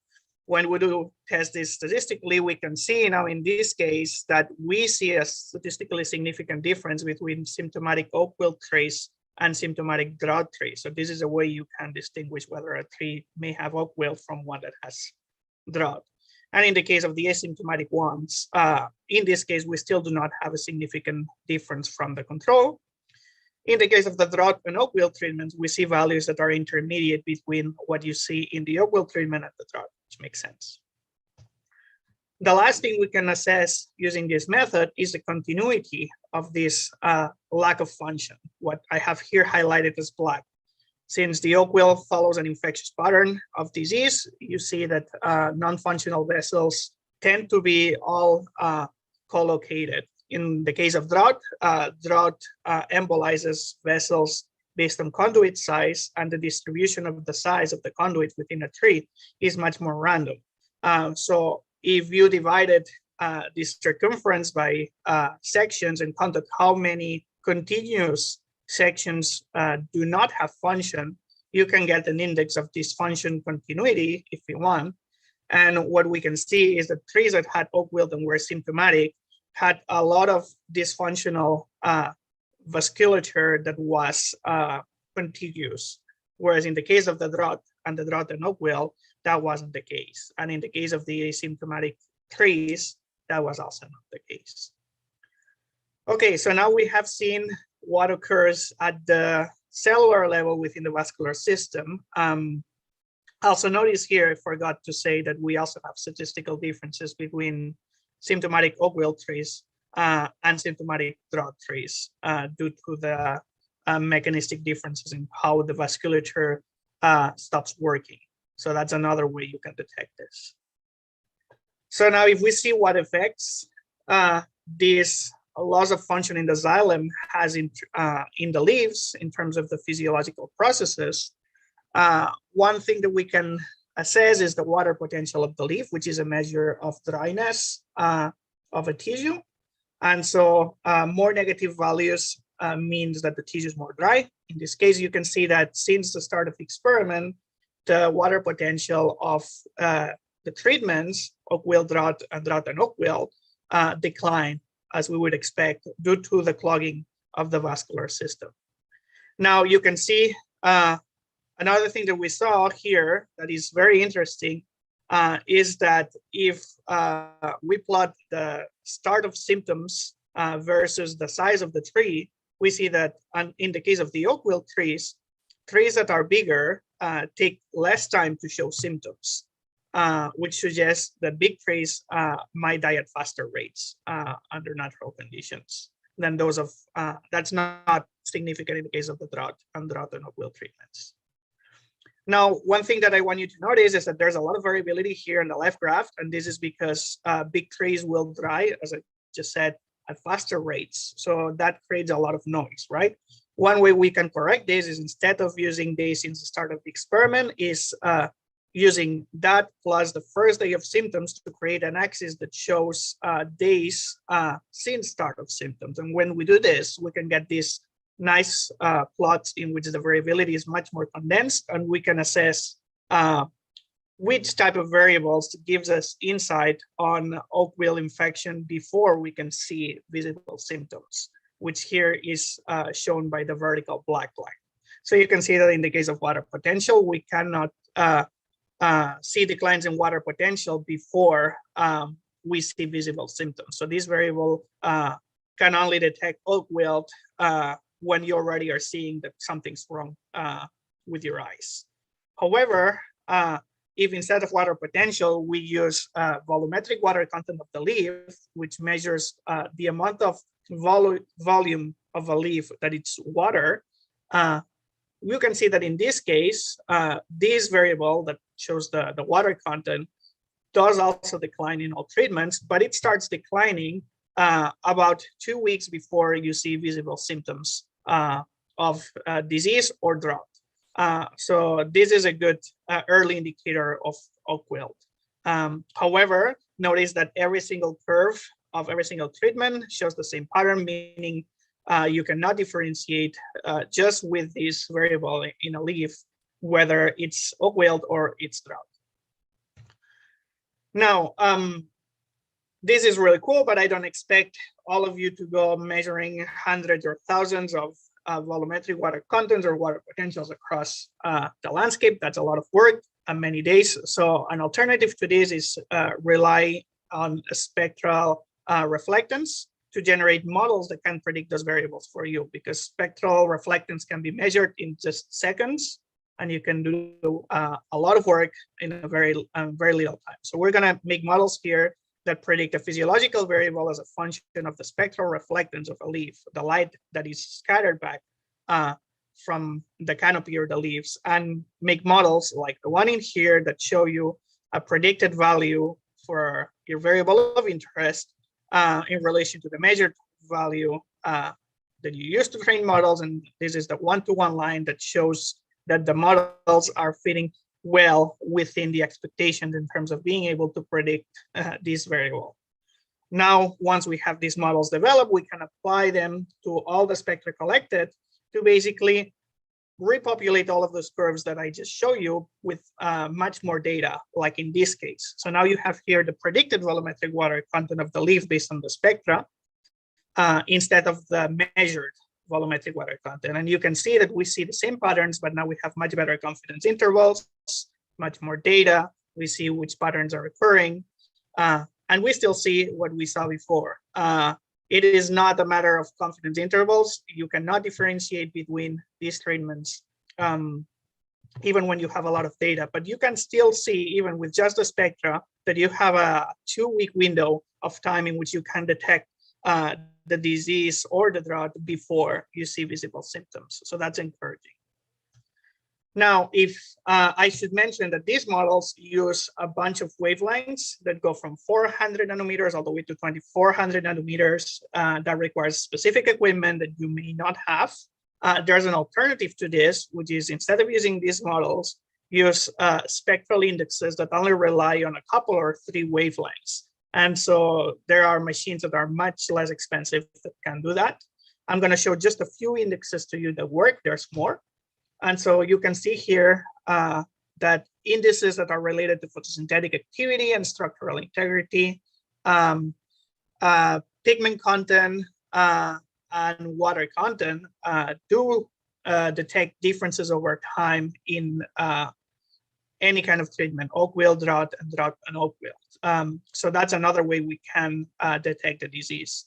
E: when we do test this statistically, we can see now in this case that we see a statistically significant difference between symptomatic oak wilt trees and symptomatic drought trees. So this is a way you can distinguish whether a tree may have oak wilt from one that has drought. And in the case of the asymptomatic ones, in this case, we still do not have a significant difference from the control. In the case of the drought and oak wilt treatments, we see values that are intermediate between what you see in the oak wilt treatment and the drought, which makes sense. The last thing we can assess using this method is the continuity of this lack of function, what I have here highlighted as black. Since the oak wilt follows an infectious pattern of disease, you see that non-functional vessels tend to be all co-located. In the case of drought, drought embolizes vessels based on conduit size, and the distribution of the size of the conduit within a tree is much more random. So if you divided this circumference by sections and counted how many continuous sections do not have function, you can get an index of dysfunction continuity if you want. And what we can see is that trees that had oak wilt and were symptomatic had a lot of dysfunctional vasculature that was contiguous, whereas in the case of the drought and oak wilt, that wasn't the case. And in the case of the asymptomatic trees, that was also not the case. Okay, so now we have seen what occurs at the cellular level within the vascular system. Also notice here, I forgot to say that we also have statistical differences between symptomatic oak wilt trees and symptomatic drought trees due to the mechanistic differences in how the vasculature stops working. So that's another way you can detect this. So now if we see what effects this loss of function in the xylem has in the leaves in terms of the physiological processes, one thing that we can assess is the water potential of the leaf, which is a measure of dryness of a tissue. And so more negative values means that the tissue is more dry. In this case, you can see that since the start of the experiment, the water potential of the treatments, oak wilt drought and oak wilt, decline, as we would expect, due to the clogging of the vascular system. Now you can see another thing that we saw here that is very interesting is that if we plot the start of symptoms versus the size of the tree, we see that in the case of the oak wilt trees that are bigger take less time to show symptoms, which suggests that big trees might die at faster rates under natural conditions than those of, that's not significant in the case of the drought and oak wilt treatments. Now, one thing that I want you to notice is that there's a lot of variability here in the left graph, and this is because big trees will dry, as I just said, at faster rates. So that creates a lot of noise, right? One way we can correct this is, instead of using days since the start of the experiment, is using that plus the first day of symptoms to create an axis that shows days since start of symptoms. And when we do this, we can get these nice plots in which the variability is much more condensed, and we can assess which type of variables gives us insight on oak wilt infection before we can see visible symptoms, which here is shown by the vertical black line. So you can see that in the case of water potential, we cannot see declines in water potential before we see visible symptoms. So this variable can only detect oak wilt when you already are seeing that something's wrong with your eyes. However, if instead of water potential, we use volumetric water content of the leaf, which measures the amount of volume of a leaf that it's water, you can see that in this case, this variable that shows the water content does also decline in all treatments, but it starts declining about 2 weeks before you see visible symptoms of disease or drought. So this is a good early indicator of oak wilt. However, notice that every single curve of every single treatment shows the same pattern, meaning you cannot differentiate just with this variable in a leaf whether it's oak wilt or it's drought. Now, this is really cool, but I don't expect all of you to go measuring hundreds or thousands of volumetric water contents or water potentials across the landscape. That's a lot of work and many days. So an alternative to this is rely on spectral reflectance to generate models that can predict those variables for you, because spectral reflectance can be measured in just seconds, and you can do a lot of work in a very little time. So we're gonna make models here that predict a physiological variable as a function of the spectral reflectance of a leaf, the light that is scattered back from the canopy or the leaves, and make models like the one in here that show you a predicted value for your variable of interest in relation to the measured value that you use to train models. And this is the one-to-one line that shows that the models are fitting well within the expectations in terms of being able to predict this variable. Now, once we have these models developed, we can apply them to all the spectra collected to basically repopulate all of those curves that I just showed you with much more data, like in this case. So now you have here the predicted volumetric water content of the leaf based on the spectra instead of the measured volumetric water content. And you can see that we see the same patterns, but now we have much better confidence intervals, much more data. We see which patterns are occurring, and we still see what we saw before. It is not a matter of confidence intervals. You cannot differentiate between these treatments even when you have a lot of data. But you can still see, even with just the spectra, that you have a 2-week window of time in which you can detect the disease or the drought before you see visible symptoms. So that's encouraging. Now, if I should mention that these models use a bunch of wavelengths that go from 400 nanometers all the way to 2400 nanometers. That requires specific equipment that you may not have. There's an alternative to this, which is instead of using these models, use spectral indexes that only rely on a couple or 3 wavelengths. And so there are machines that are much less expensive that can do that. I'm going to show just a few indexes to you that work. There's more. And so you can see here that indices that are related to photosynthetic activity and structural integrity, pigment content, and water content do detect differences over time in any kind of treatment, oak wilt, drought, and oak wilt. So that's another way we can detect the disease.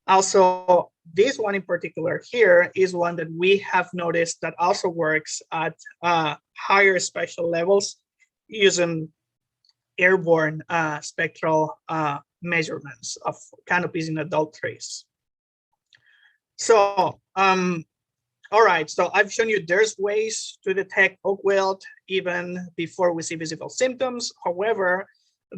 E: Also, this one in particular here is one that we have noticed that also works at higher spatial levels using airborne spectral measurements of canopies in adult trees. So, all right, so I've shown you there's ways to detect oak wilt even before we see visible symptoms. However,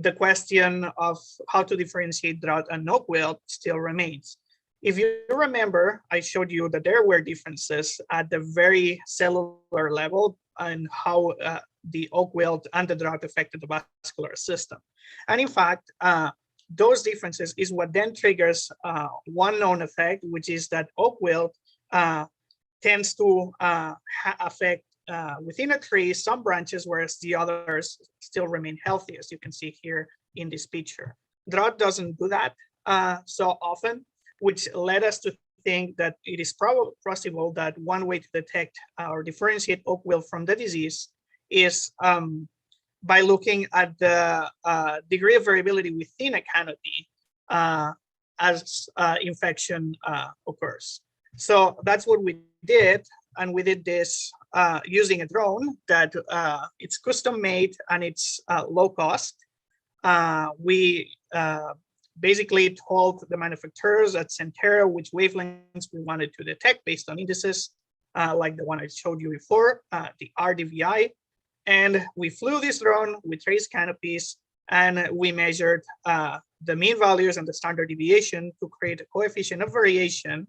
E: the question of how to differentiate drought and oak wilt still remains. If you remember, I showed you that there were differences at the very cellular level and how the oak wilt and the drought affected the vascular system. And in fact, those differences is what then triggers one known effect, which is that oak wilt tends to affect within a tree some branches, whereas the others still remain healthy, as you can see here in this picture. Drought doesn't do that so often, which led us to think that it is probably possible that one way to detect or differentiate oak wilt from the disease is by looking at the degree of variability within a canopy as infection occurs. So that's what we did, and we did this using a drone that it's custom made and it's low cost. We basically told the manufacturers at Centera which wavelengths we wanted to detect based on indices, like the one I showed you before, the RDVI. And we flew this drone with trace canopies, and we measured the mean values and the standard deviation to create a coefficient of variation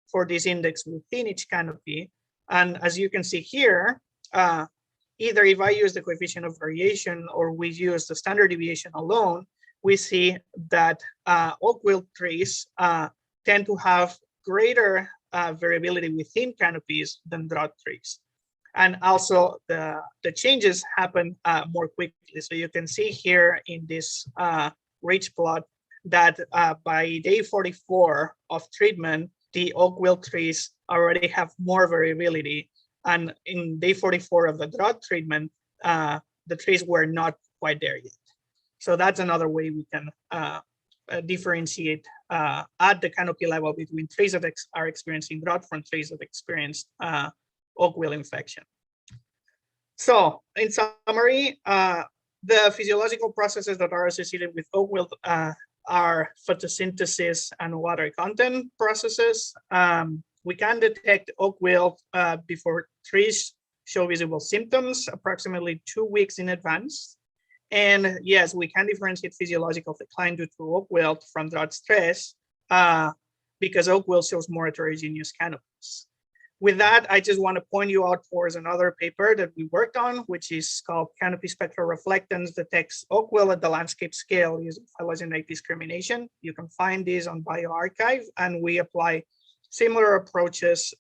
E: for this index within each canopy. And as you can see here, either if I use the coefficient of variation or we use the standard deviation alone, we see that oak wilt trees tend to have greater variability within canopies than drought trees. And also the changes happen more quickly. So you can see here in this ridge plot that by day 44 of treatment, the oak wilt trees already have more variability. And in day 44 of the drought treatment, the trees were not quite there yet. So that's another way we can differentiate at the canopy level between trees that are experiencing drought from trees that experience oak wilt infection. So in summary, the physiological processes that are associated with oak wilt are photosynthesis and water content processes. We can detect oak wilt before trees show visible symptoms approximately 2 weeks in advance. And yes, we can differentiate physiological decline due to oak wilt from drought stress because oak wilt shows more heterogeneous canopies. With that, I just want to point you out towards another paper that we worked on, which is called Canopy Spectral Reflectance Detects Oak Wilt at the Landscape Scale Using Phylogenetic Discrimination. You can find this on bioRxiv, and we apply similar approaches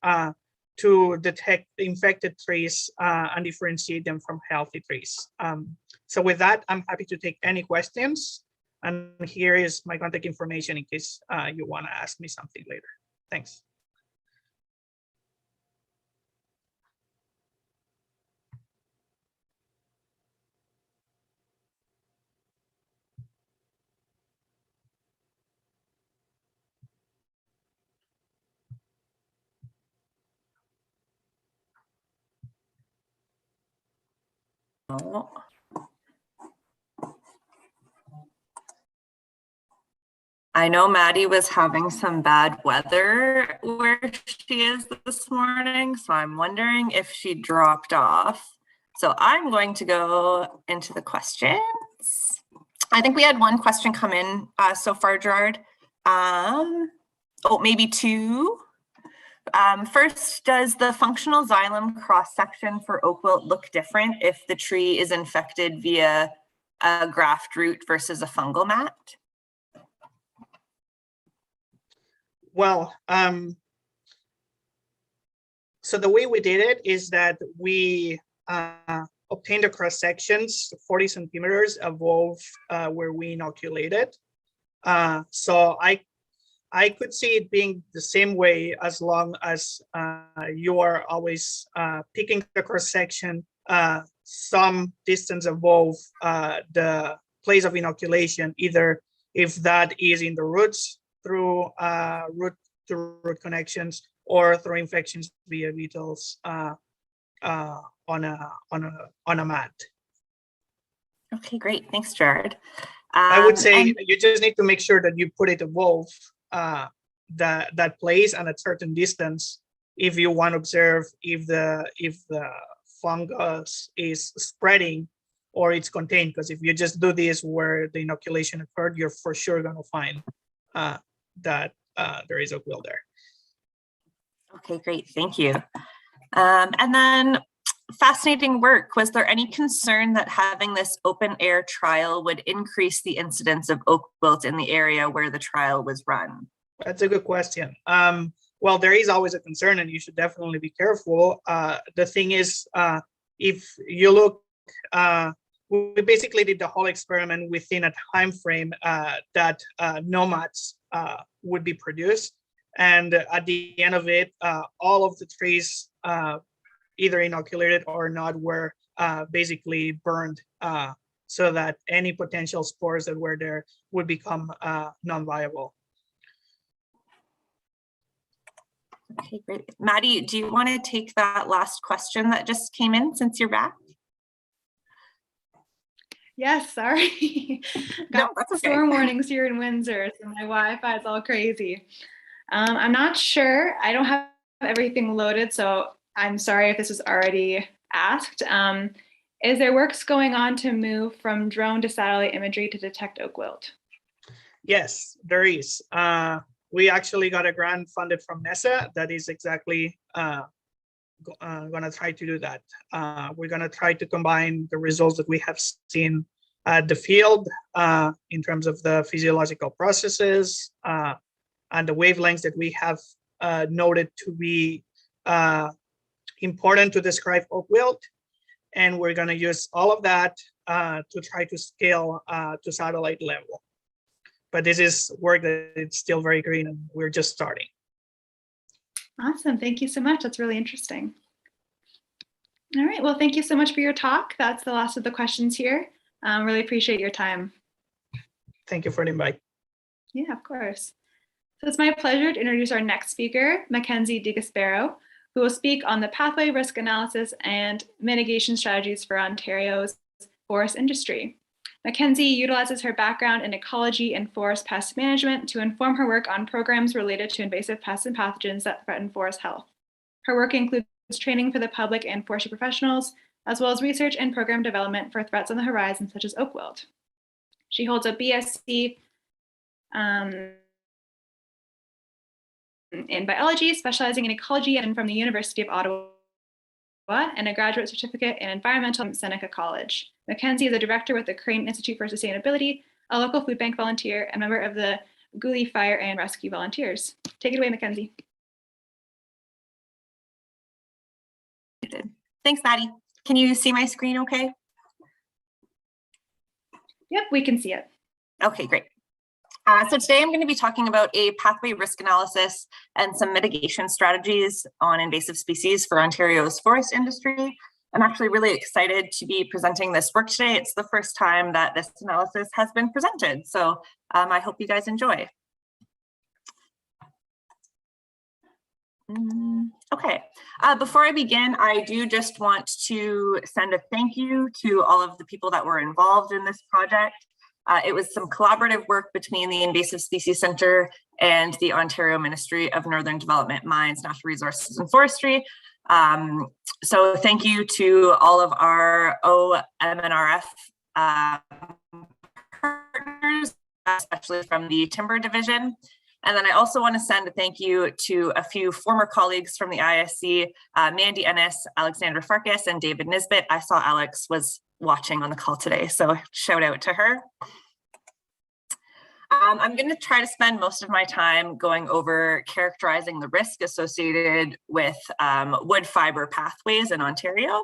E: to detect infected trees and differentiate them from healthy trees. So with that, I'm happy to take any questions. And here is my contact information in case you want to ask me something later. Thanks.
A: I know Maddie was having some bad weather where she is this morning, so I'm wondering if she dropped off. So I'm going to go into the questions. I think we had one question come in so far, Gerard. Maybe two. First, does the functional xylem cross-section for oak wilt look different if the tree is infected via a graft root versus a fungal mat?
E: Well, so the way we did it is that we obtained the cross sections 40 centimeters above where we inoculated. So I could see it being the same way as long as you are always picking the cross section some distance above the place of inoculation, either if that is in the roots through root to root connections or through infections via beetles on a mat.
A: Okay, great. Thanks, Gerard.
E: I would say you just need to make sure that you put it above that place and at certain distance if you want to observe if the fungus is spreading or it's contained. Because if you just do this where the inoculation occurred, you're for sure going to find that there is oak wilt there.
A: Okay, great. Thank you. And then fascinating work. Was there any concern that having this open air trial would increase the incidence of oak wilt in the area where the trial was run?
E: That's a good question. Well, there is always a concern and you should definitely be careful. The thing is, if you look, we basically did the whole experiment within a time frame that nomads would be produced. And at the end of it, all of the trees, either inoculated or not, were basically burned so that any potential spores that were there would become non-viable.
A: Okay, great. Maddie, do you want to take that last question that just came in since you're back?
C: Yes, sorry.
A: No, that's okay.
C: Storm warnings here in Windsor, so my Wi-Fi is all crazy. I'm not sure. I don't have everything loaded, so I'm sorry if this is already asked. Is there works going on to move from drone to satellite imagery to detect oak wilt?
E: Yes, there is. We actually got a grant funded from NESA that is exactly going to try to do that. We're going to try to combine the results that we have seen at the field in terms of the physiological processes and the wavelengths that we have noted to be important to describe oak wilt. And we're going to use all of that to try to scale to satellite level. But this is work that it's still very green and we're just starting.
C: Awesome, thank you so much. That's really interesting. All right, well, thank you so much for your talk. That's the last of the questions here. Really appreciate your time.
E: Thank you for the invite.
C: Yeah, of course. So it's my pleasure to introduce our next speaker, Mackenzie Dicaspero, who will speak on the pathway risk analysis and mitigation strategies for Ontario's forest industry. Mackenzie utilizes her background in ecology and forest pest management to inform her work on programs related to invasive pests and pathogens that threaten forest health. Her work includes training for the public and forestry professionals, as well as research and program development for threats on the horizon, such as oak wilt. She holds a BSc in biology, specializing in ecology, and from the University of Ottawa, and a graduate certificate in environmental from Seneca College. Mackenzie is a director with the Crane Institute for Sustainability, a local food bank volunteer, and member of the Gouli Fire and Rescue Volunteers. Take it away, Mackenzie.
A: Thanks, Maddie. Can you see my screen okay?
C: Yep, we can see it.
A: Okay, great. So today I'm going to be talking about a pathway risk analysis and some mitigation strategies on invasive species for Ontario's forest industry. I'm actually really excited to be presenting this work today. It's the first time that this analysis has been presented, so I hope you guys enjoy. Okay, before I begin, I do just want to send a thank you to all of the people that were involved in this project. It was some collaborative work between the Invasive Species Center and the Ontario Ministry of Northern Development, Mines, Natural Resources and Forestry. So thank you to all of our OMNRF partners, especially from the Timber Division. And then I also want to send a thank you to a few former colleagues from the ISC, Mandy Ennis, Alexandra Farkas, and David Nisbet. I saw Alex was watching on the call today, so shout out to her. I'm going to try to spend most of my time going over characterizing the risk associated with wood fiber pathways in Ontario.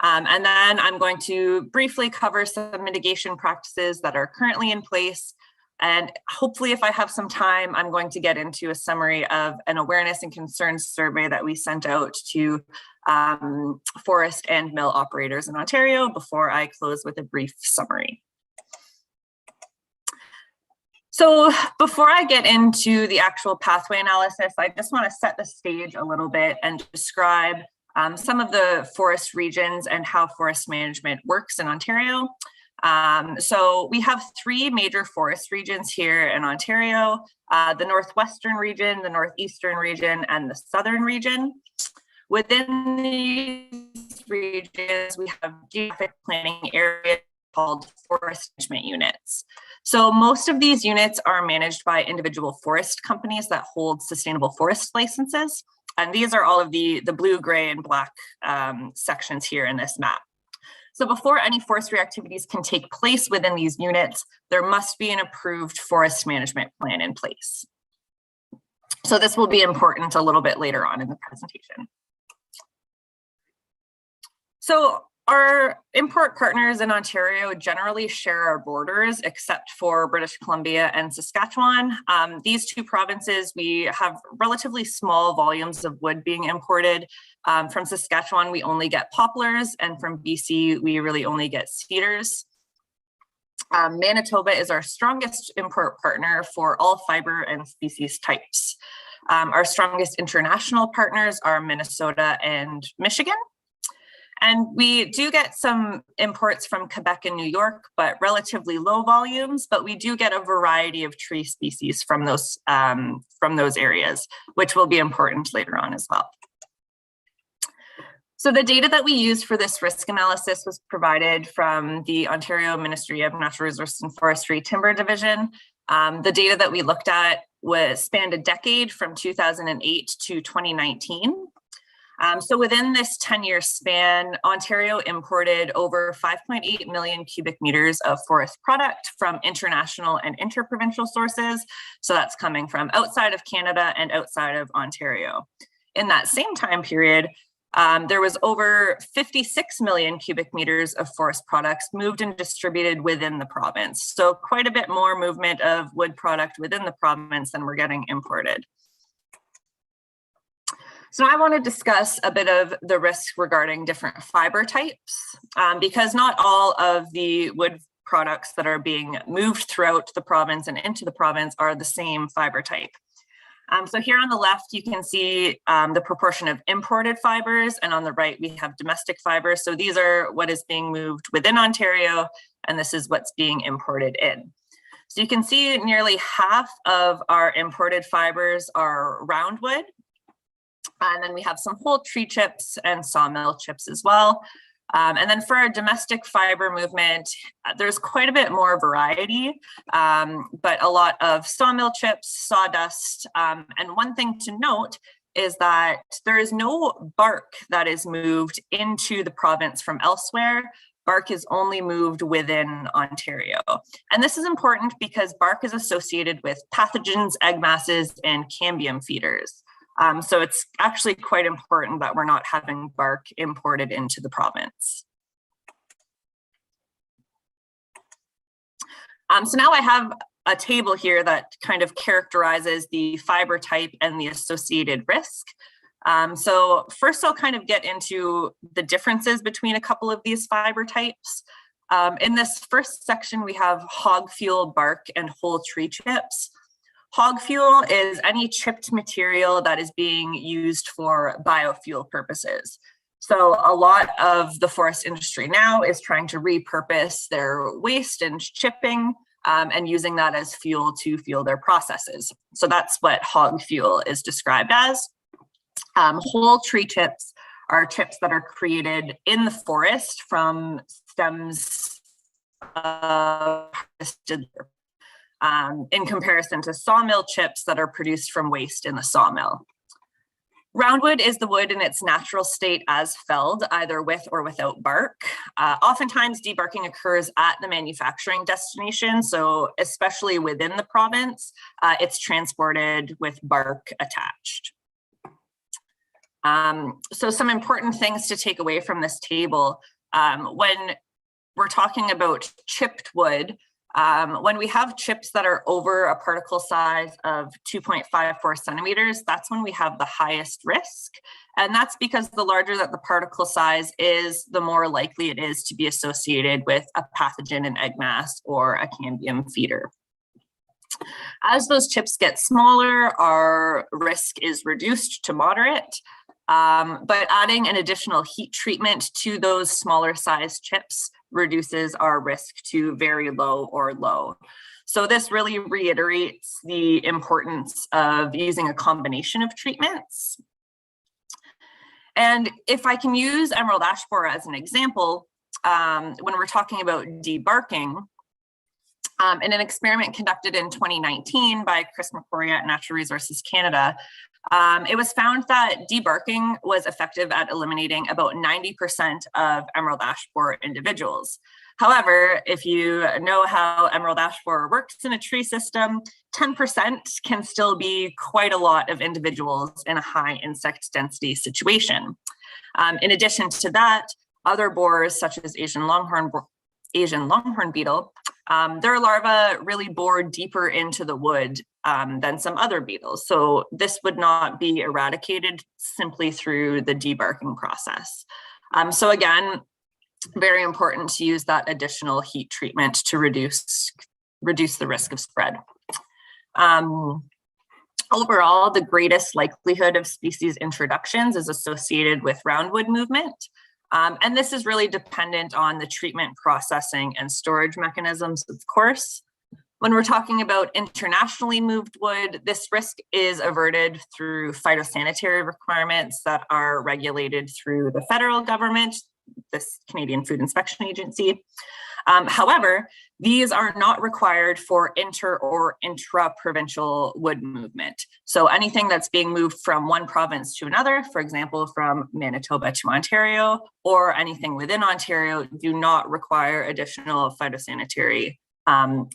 A: And then I'm going to briefly cover some mitigation practices that are currently in place. And hopefully, if I have some time, I'm going to get into a summary of an awareness and concerns survey that we sent out to forest and mill operators in Ontario before I close with a brief summary. So before I get into the actual pathway analysis, I just want to set the stage a little bit and describe some of the forest regions and how forest management works in Ontario. So we have three major forest regions here in Ontario, the Northwestern region, the Northeastern region, and the Southern region. Within these regions, we have geographic planning areas called forest management units. So most of these units are managed by individual forest companies that hold sustainable forest licenses. And these are all of the blue, gray, and black sections here in this map. So before any forestry activities can take place within these units, there must be an approved forest management plan in place. So this will be important a little bit later on in the presentation. So our import partners in Ontario generally share our borders, except for British Columbia and Saskatchewan. These two provinces, we have relatively small volumes of wood being imported. From Saskatchewan, we only get poplars, and from BC, we really only get cedars. Manitoba is our strongest import partner for all fiber and species types. Our strongest international partners are Minnesota and Michigan. And we do get some imports from Quebec and New York, but relatively low volumes, but we do get a variety of tree species from those areas, which will be important later on as well. So the data that we used for this risk analysis was provided from the Ontario Ministry of Natural Resources and Forestry Timber Division. The data that we looked at spanned a decade from 2008 to 2019. So within this 10-year span, Ontario imported over 5.8 million cubic meters of forest product from international and interprovincial sources. So that's coming from outside of Canada and outside of Ontario. In that same time period, there was over 56 million cubic meters of forest products moved and distributed within the province. So quite a bit more movement of wood product within the province than we're getting imported. So I want to discuss a bit of the risk regarding different fiber types, because not all of the wood products that are being moved throughout the province and into the province are the same fiber type. So here on the left, you can see the proportion of imported fibers, and on the right, we have domestic fibers. So these are what is being moved within Ontario, and this is what's being imported in. So you can see nearly half of our imported fibers are roundwood. And then we have some whole tree chips and sawmill chips as well. And then for our domestic fiber movement, there's quite a bit more variety, but a lot of sawmill chips, sawdust. And one thing to note is that there is no bark that is moved into the province from elsewhere. Bark is only moved within Ontario. And this is important because bark is associated with pathogens, egg masses, and cambium feeders. So it's actually quite important that we're not having bark imported into the province. So now I have a table here that kind of characterizes the fiber type and the associated risk. So first I'll kind of get into the differences between a couple of these fiber types. In this first section, we have hog fuel bark and whole tree chips. Hog fuel is any chipped material that is being used for biofuel purposes. So a lot of the forest industry now is trying to repurpose their waste and chipping and using that as fuel to fuel their processes. So that's what hog fuel is described as. Whole tree chips are chips that are created in the forest from stems harvested in comparison to sawmill chips that are produced from waste in the sawmill. Roundwood is the wood in its natural state as felled, either with or without bark. Oftentimes, debarking occurs at the manufacturing destination, so especially within the province, it's transported with bark attached. So some important things to take away from this table, when we're talking about chipped wood, when we have chips that are over a particle size of 2.54 centimeters, that's when we have the highest risk. And that's because the larger that the particle size is, the more likely it is to be associated with a pathogen, an egg mass, or a cambium feeder. As those chips get smaller, our risk is reduced to moderate. But adding an additional heat treatment to those smaller size chips reduces our risk to very low or low. So this really reiterates the importance of using a combination of treatments. And if I can use emerald ash borer as an example, when we're talking about debarking, in an experiment conducted in 2019 by Chris McCrory at Natural Resources Canada, it was found that debarking was effective at eliminating about 90% of emerald ash borer individuals. However, if you know how emerald ash borer works in a tree system, 10% can still be quite a lot of individuals in a high insect density situation. In addition to that, other borers such as Asian longhorn beetle, their larvae really bore deeper into the wood than some other beetles. So this would not be eradicated simply through the debarking process. So again, very important to use that additional heat treatment to reduce the risk of spread. Overall, the greatest likelihood of species introductions is associated with roundwood movement. And this is really dependent on the treatment, processing, and storage mechanisms, of course. When we're talking about internationally moved wood, this risk is averted through phytosanitary requirements that are regulated through the federal government, this Canadian Food Inspection Agency. However, these are not required for inter or intra-provincial wood movement. So anything that's being moved from one province to another, for example, from Manitoba to Ontario, or anything within Ontario, do not require additional phytosanitary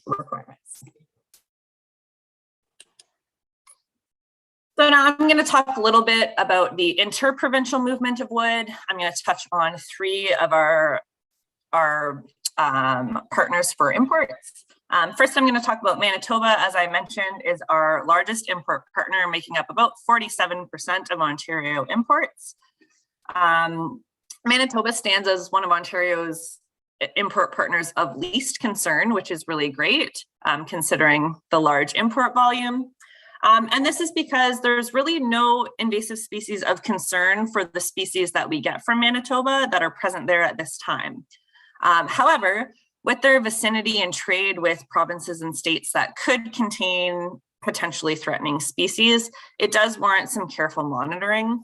A: requirements. So now I'm going to talk a little bit about the interprovincial movement of wood. I'm going to touch on 3 of our partners for imports. First, I'm going to talk about Manitoba, as I mentioned, is our largest import partner, making up about 47% of Ontario imports. Manitoba stands as one of Ontario's import partners of least concern, which is really great, considering the large import volume. And this is because there's really no invasive species of concern for the species that we get from Manitoba that are present there at this time. However, with their vicinity and trade with provinces and states that could contain potentially threatening species, it does warrant some careful monitoring.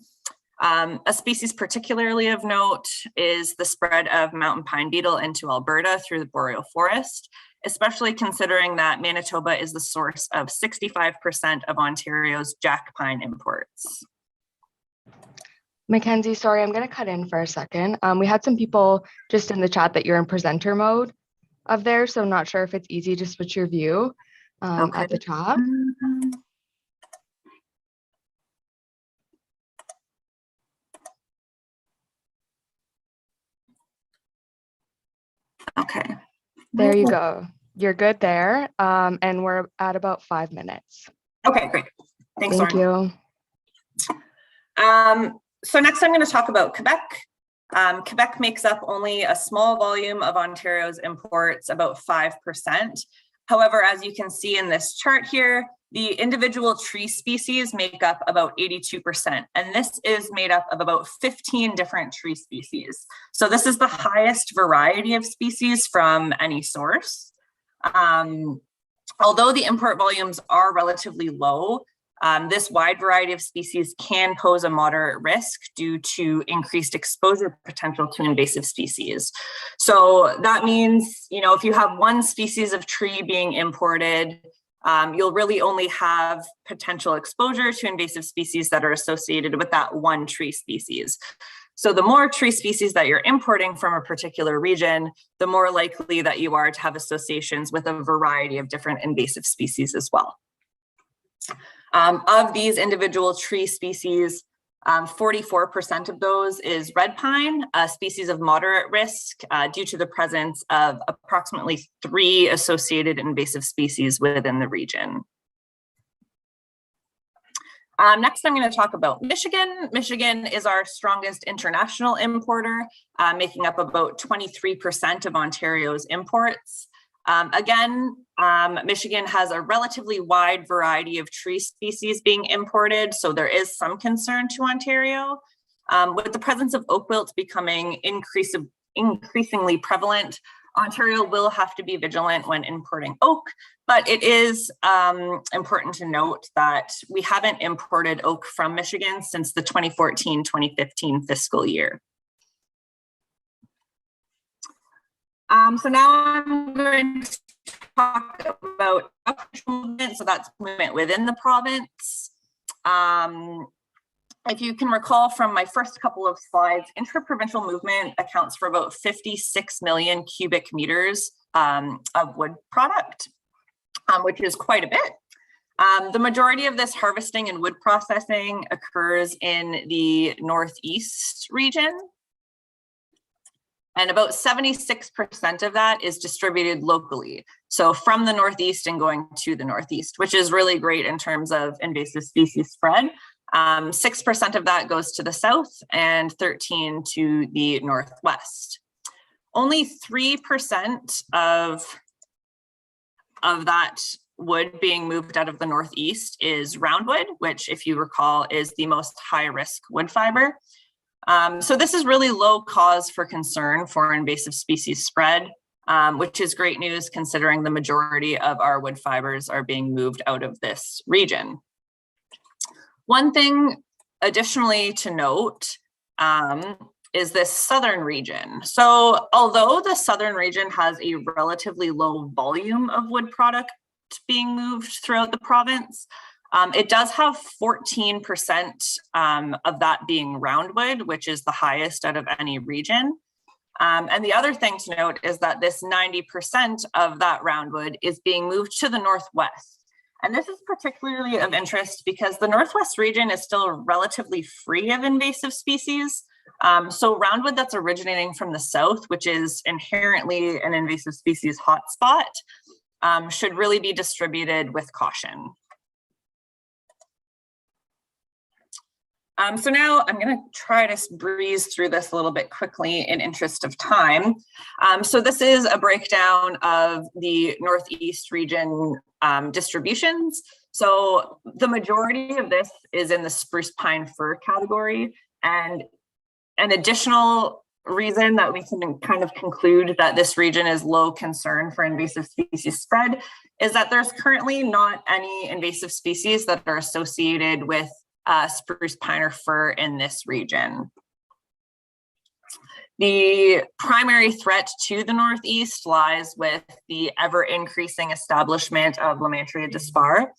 A: A species particularly of note is the spread of mountain pine beetle into Alberta through the boreal forest, especially considering that Manitoba is the source of 65% of Ontario's jack pine imports.
F: Mackenzie, sorry, I'm going to cut in for a second. We had some people just in the chat that you're in presenter mode of there, so I'm not sure if it's easy to switch your view at the top.
A: Okay.
F: There you go. You're good there. And we're at about 5 minutes.
A: Okay, great. Thanks,
F: Thank
A: Lauren.
F: you.
A: So next I'm going to talk about Quebec. Quebec makes up only a small volume of Ontario's imports, about 5%. However, as you can see in this chart here, The individual tree species make up about 82%, and this is made up of about 15 different tree species. So this is the highest variety of species from any source. Although the import volumes are relatively low, this wide variety of species can pose a moderate risk due to increased exposure potential to invasive species. So that means, you know, if you have one species of tree being imported, you'll really only have potential exposure to invasive species that are associated with that one tree species. So the more tree species that you're importing from a particular region, the more likely that you are to have associations with a variety of different invasive species as well. Of these individual tree species, 44% of those is red pine, a species of moderate risk due to the presence of approximately 3 associated invasive species within the region. Next, I'm going to talk about Michigan. Michigan is our strongest international importer, making up about 23% of Ontario's imports. Again, Michigan has a relatively wide variety of tree species being imported, so there is some concern to Ontario. With the presence of oak wilt becoming increasingly prevalent, Ontario will have to be vigilant when importing oak, but it is important to note that we haven't imported oak from Michigan since the 2014-2015 fiscal year. So now I'm going to talk about movement. So that's movement within the province. If you can recall from my first couple of slides, intraprovincial movement accounts for about 56 million cubic meters of wood product, which is quite a bit. The majority of this harvesting and wood processing occurs in the Northeast region. And about 76% of that is distributed locally. So from the Northeast and going to the Northeast, which is really great in terms of invasive species spread. 6% of that goes to the South and 13% to the Northwest. Only 3% of that wood being moved out of the Northeast is roundwood, which, if you recall, is the most high-risk wood fiber. So this is really low cause for concern for invasive species spread, which is great news considering the majority of our wood fibers are being moved out of this region. One thing additionally to note is this southern region. So although the southern region has a relatively low volume of wood product being moved throughout the province, it does have 14% of that being roundwood, which is the highest out of any region. And the other thing to note is that this 90% of that roundwood is being moved to the Northwest. And this is particularly of interest because the Northwest region is still relatively free of invasive species. So roundwood that's originating from the South, which is inherently an invasive species hotspot, should really be distributed with caution. So now I'm going to try to breeze through this a little bit quickly in interest of time. So this is a breakdown of the Northeast region distributions. So the majority of this is in the spruce pine fir category. And an additional reason that we can kind of conclude that this region is low concern for invasive species spread is that there's currently not any invasive species that are associated with spruce pine or fir in this region. The primary threat to the Northeast lies with the ever-increasing establishment of Lomantria dispar.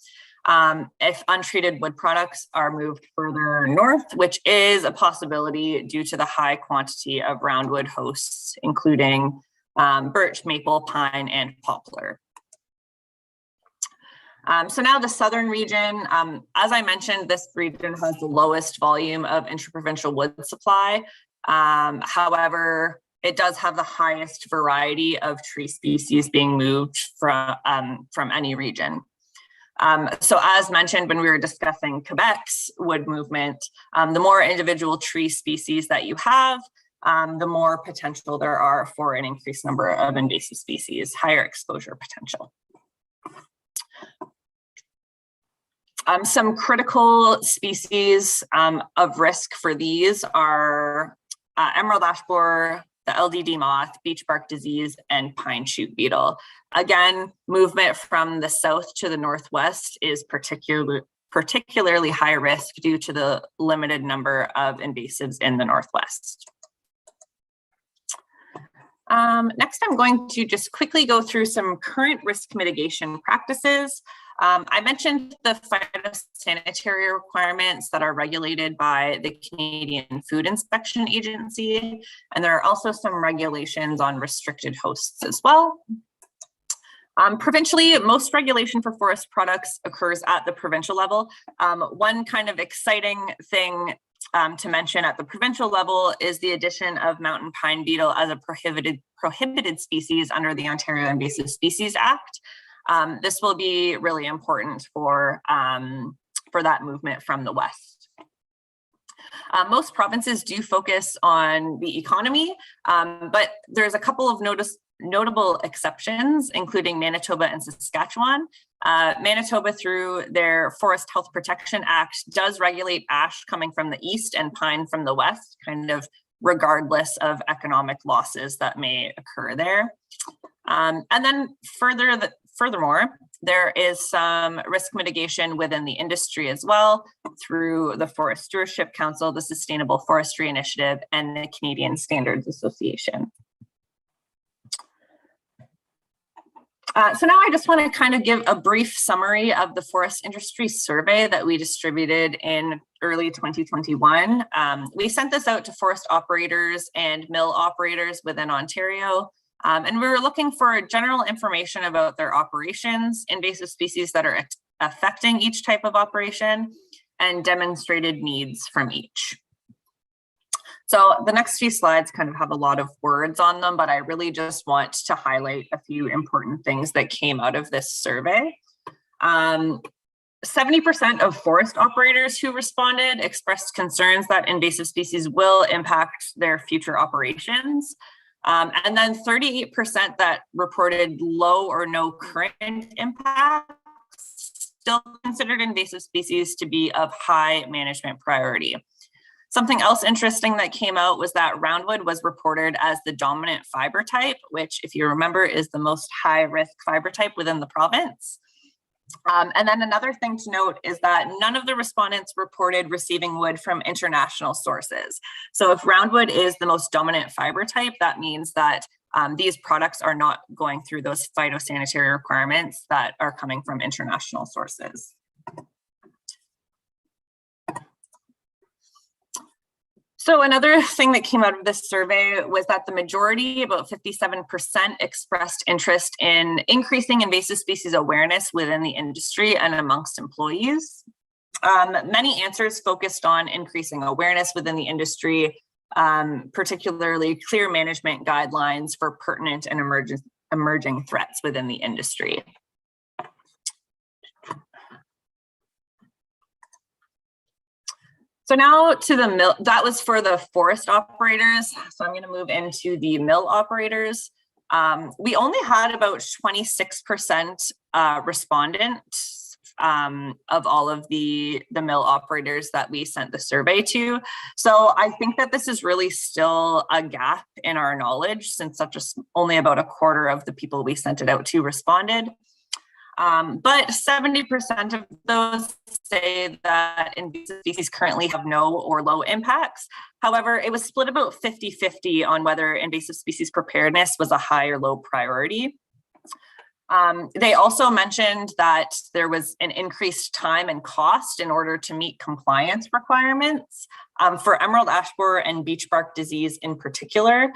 A: If untreated wood products are moved further north, which is a possibility due to the high quantity of roundwood hosts, including birch, maple, pine, and poplar. So now the southern region, as I mentioned, this region has the lowest volume of intraprovincial wood supply. However, it does have the highest variety of tree species being moved from any region. So as mentioned when we were discussing Quebec's wood movement, the more individual tree species that you have, the more potential there are for an increased number of invasive species, higher exposure potential. Some critical species of risk for these are emerald ash borer, the LDD moth, beech bark disease, and pine shoot beetle. Again, movement from the south to the northwest is particularly high risk due to the limited number of invasives in the northwest. Next, I'm going to just quickly go through some current risk mitigation practices. I mentioned the phytosanitary requirements that are regulated by the Canadian Food Inspection Agency, and there are also some regulations on restricted hosts as well. Provincially, most regulation for forest products occurs at the provincial level. One kind of exciting thing to mention at the provincial level is the addition of mountain pine beetle as a prohibited species under the Ontario Invasive Species Act. This will be really important for that movement from the west. Most provinces do focus on the economy, but there's a couple of notable exceptions, including Manitoba and Saskatchewan. Manitoba, through their Forest Health Protection Act, does regulate ash coming from the east and pine from the west, kind of regardless of economic losses that may occur there. And then furthermore, there is some risk mitigation within the industry as well through the Forest Stewardship Council, the Sustainable Forestry Initiative, and the Canadian Standards Association. So now I just want to kind of give a brief summary of the forest industry survey that we distributed in early 2021. We sent this out to forest operators and mill operators within Ontario, and we were looking for general information about their operations, invasive species that are affecting each type of operation, and demonstrated needs from each. So the next few slides kind of have a lot of words on them, but I really just want to highlight a few important things that came out of this survey. 70% of forest operators who responded expressed concerns that invasive species will impact their future operations. And then 38% that reported low or no current impact still considered invasive species to be of high management priority. Something else interesting that came out was that roundwood was reported as the dominant fiber type, which, if you remember, is the most high-risk fiber type within the province. And then another thing to note is that none of the respondents reported receiving wood from international sources. So if roundwood is the most dominant fiber type, that means that these products are not going through those phytosanitary requirements that are coming from international sources. So another thing that came out of this survey was that the majority, about 57%, expressed interest in increasing invasive species awareness within the industry and amongst employees. Many answers focused on increasing awareness within the industry, particularly clear management guidelines for pertinent and emerging threats within the industry. So now to the mill, that was for the forest operators. So I'm going to move into the mill operators. We only had about 26% respondents of all of the mill operators that we sent the survey to. So I think that this is really still a gap in our knowledge, since only about a quarter of the people we sent it out to responded. But 70% of those say that invasive species currently have no or low impacts. However, it was split about 50-50 on whether invasive species preparedness was a high or low priority. They also mentioned that there was an increased time and cost in order to meet compliance requirements for emerald ash borer and beech bark disease in particular.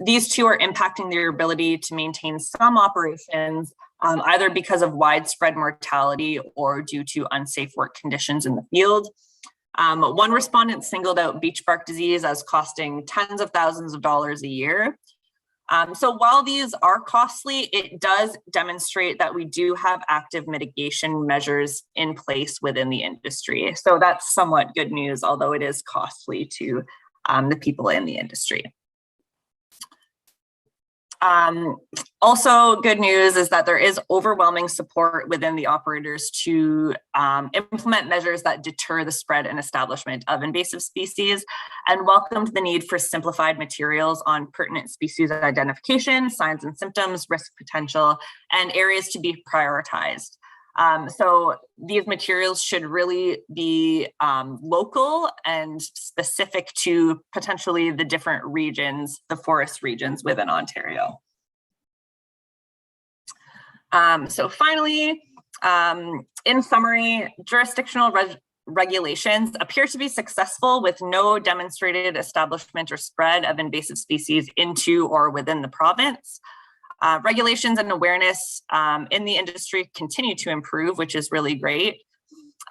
A: These two are impacting their ability to maintain some operations, either because of widespread mortality or due to unsafe work conditions in the field. One respondent singled out beech bark disease as costing tens of thousands of dollars a year. So while these are costly, it does demonstrate that we do have active mitigation measures in place within the industry. So that's somewhat good news, although it is costly to the people in the industry. Also, good news is that there is overwhelming support within the operators to implement measures that deter the spread and establishment of invasive species, and welcomed the need for simplified materials on pertinent species identification, signs and symptoms, risk potential, and areas to be prioritized. So these materials should really be local and specific to potentially the different regions, the forest regions within Ontario. So finally, in summary, jurisdictional regulations appear to be successful with no demonstrated establishment or spread of invasive species into or within the province. Regulations and awareness in the industry continue to improve, which is really great.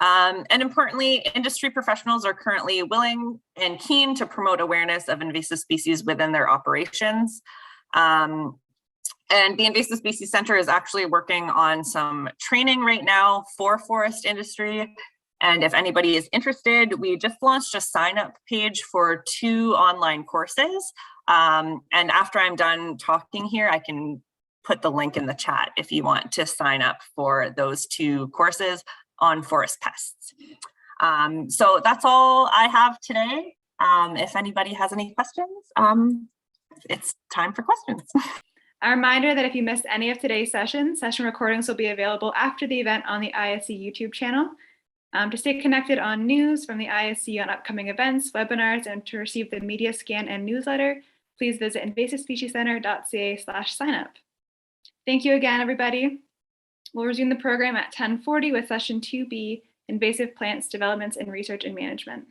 A: And importantly, industry professionals are currently willing and keen to promote awareness of invasive species within their operations. And the Invasive Species Center is actually working on some training right now for forest industry. And if anybody is interested, we just launched a sign-up page for 2 online courses. And after I'm done talking here, I can put the link in the chat if you want to sign up for those 2 courses on forest pests. So that's all I have today. If anybody has any questions, it's time for questions.
C: A reminder that if you missed any of today's session recordings will be available after the event on the ISC YouTube channel. To stay connected on news from the ISC on upcoming events, webinars, and to receive the media scan and newsletter, please visit invasivespeciescenter.ca/signup. Thank you again, everybody. We'll resume the program at 10:40 with session 2B, Invasive Plants, Developments in Research and Management.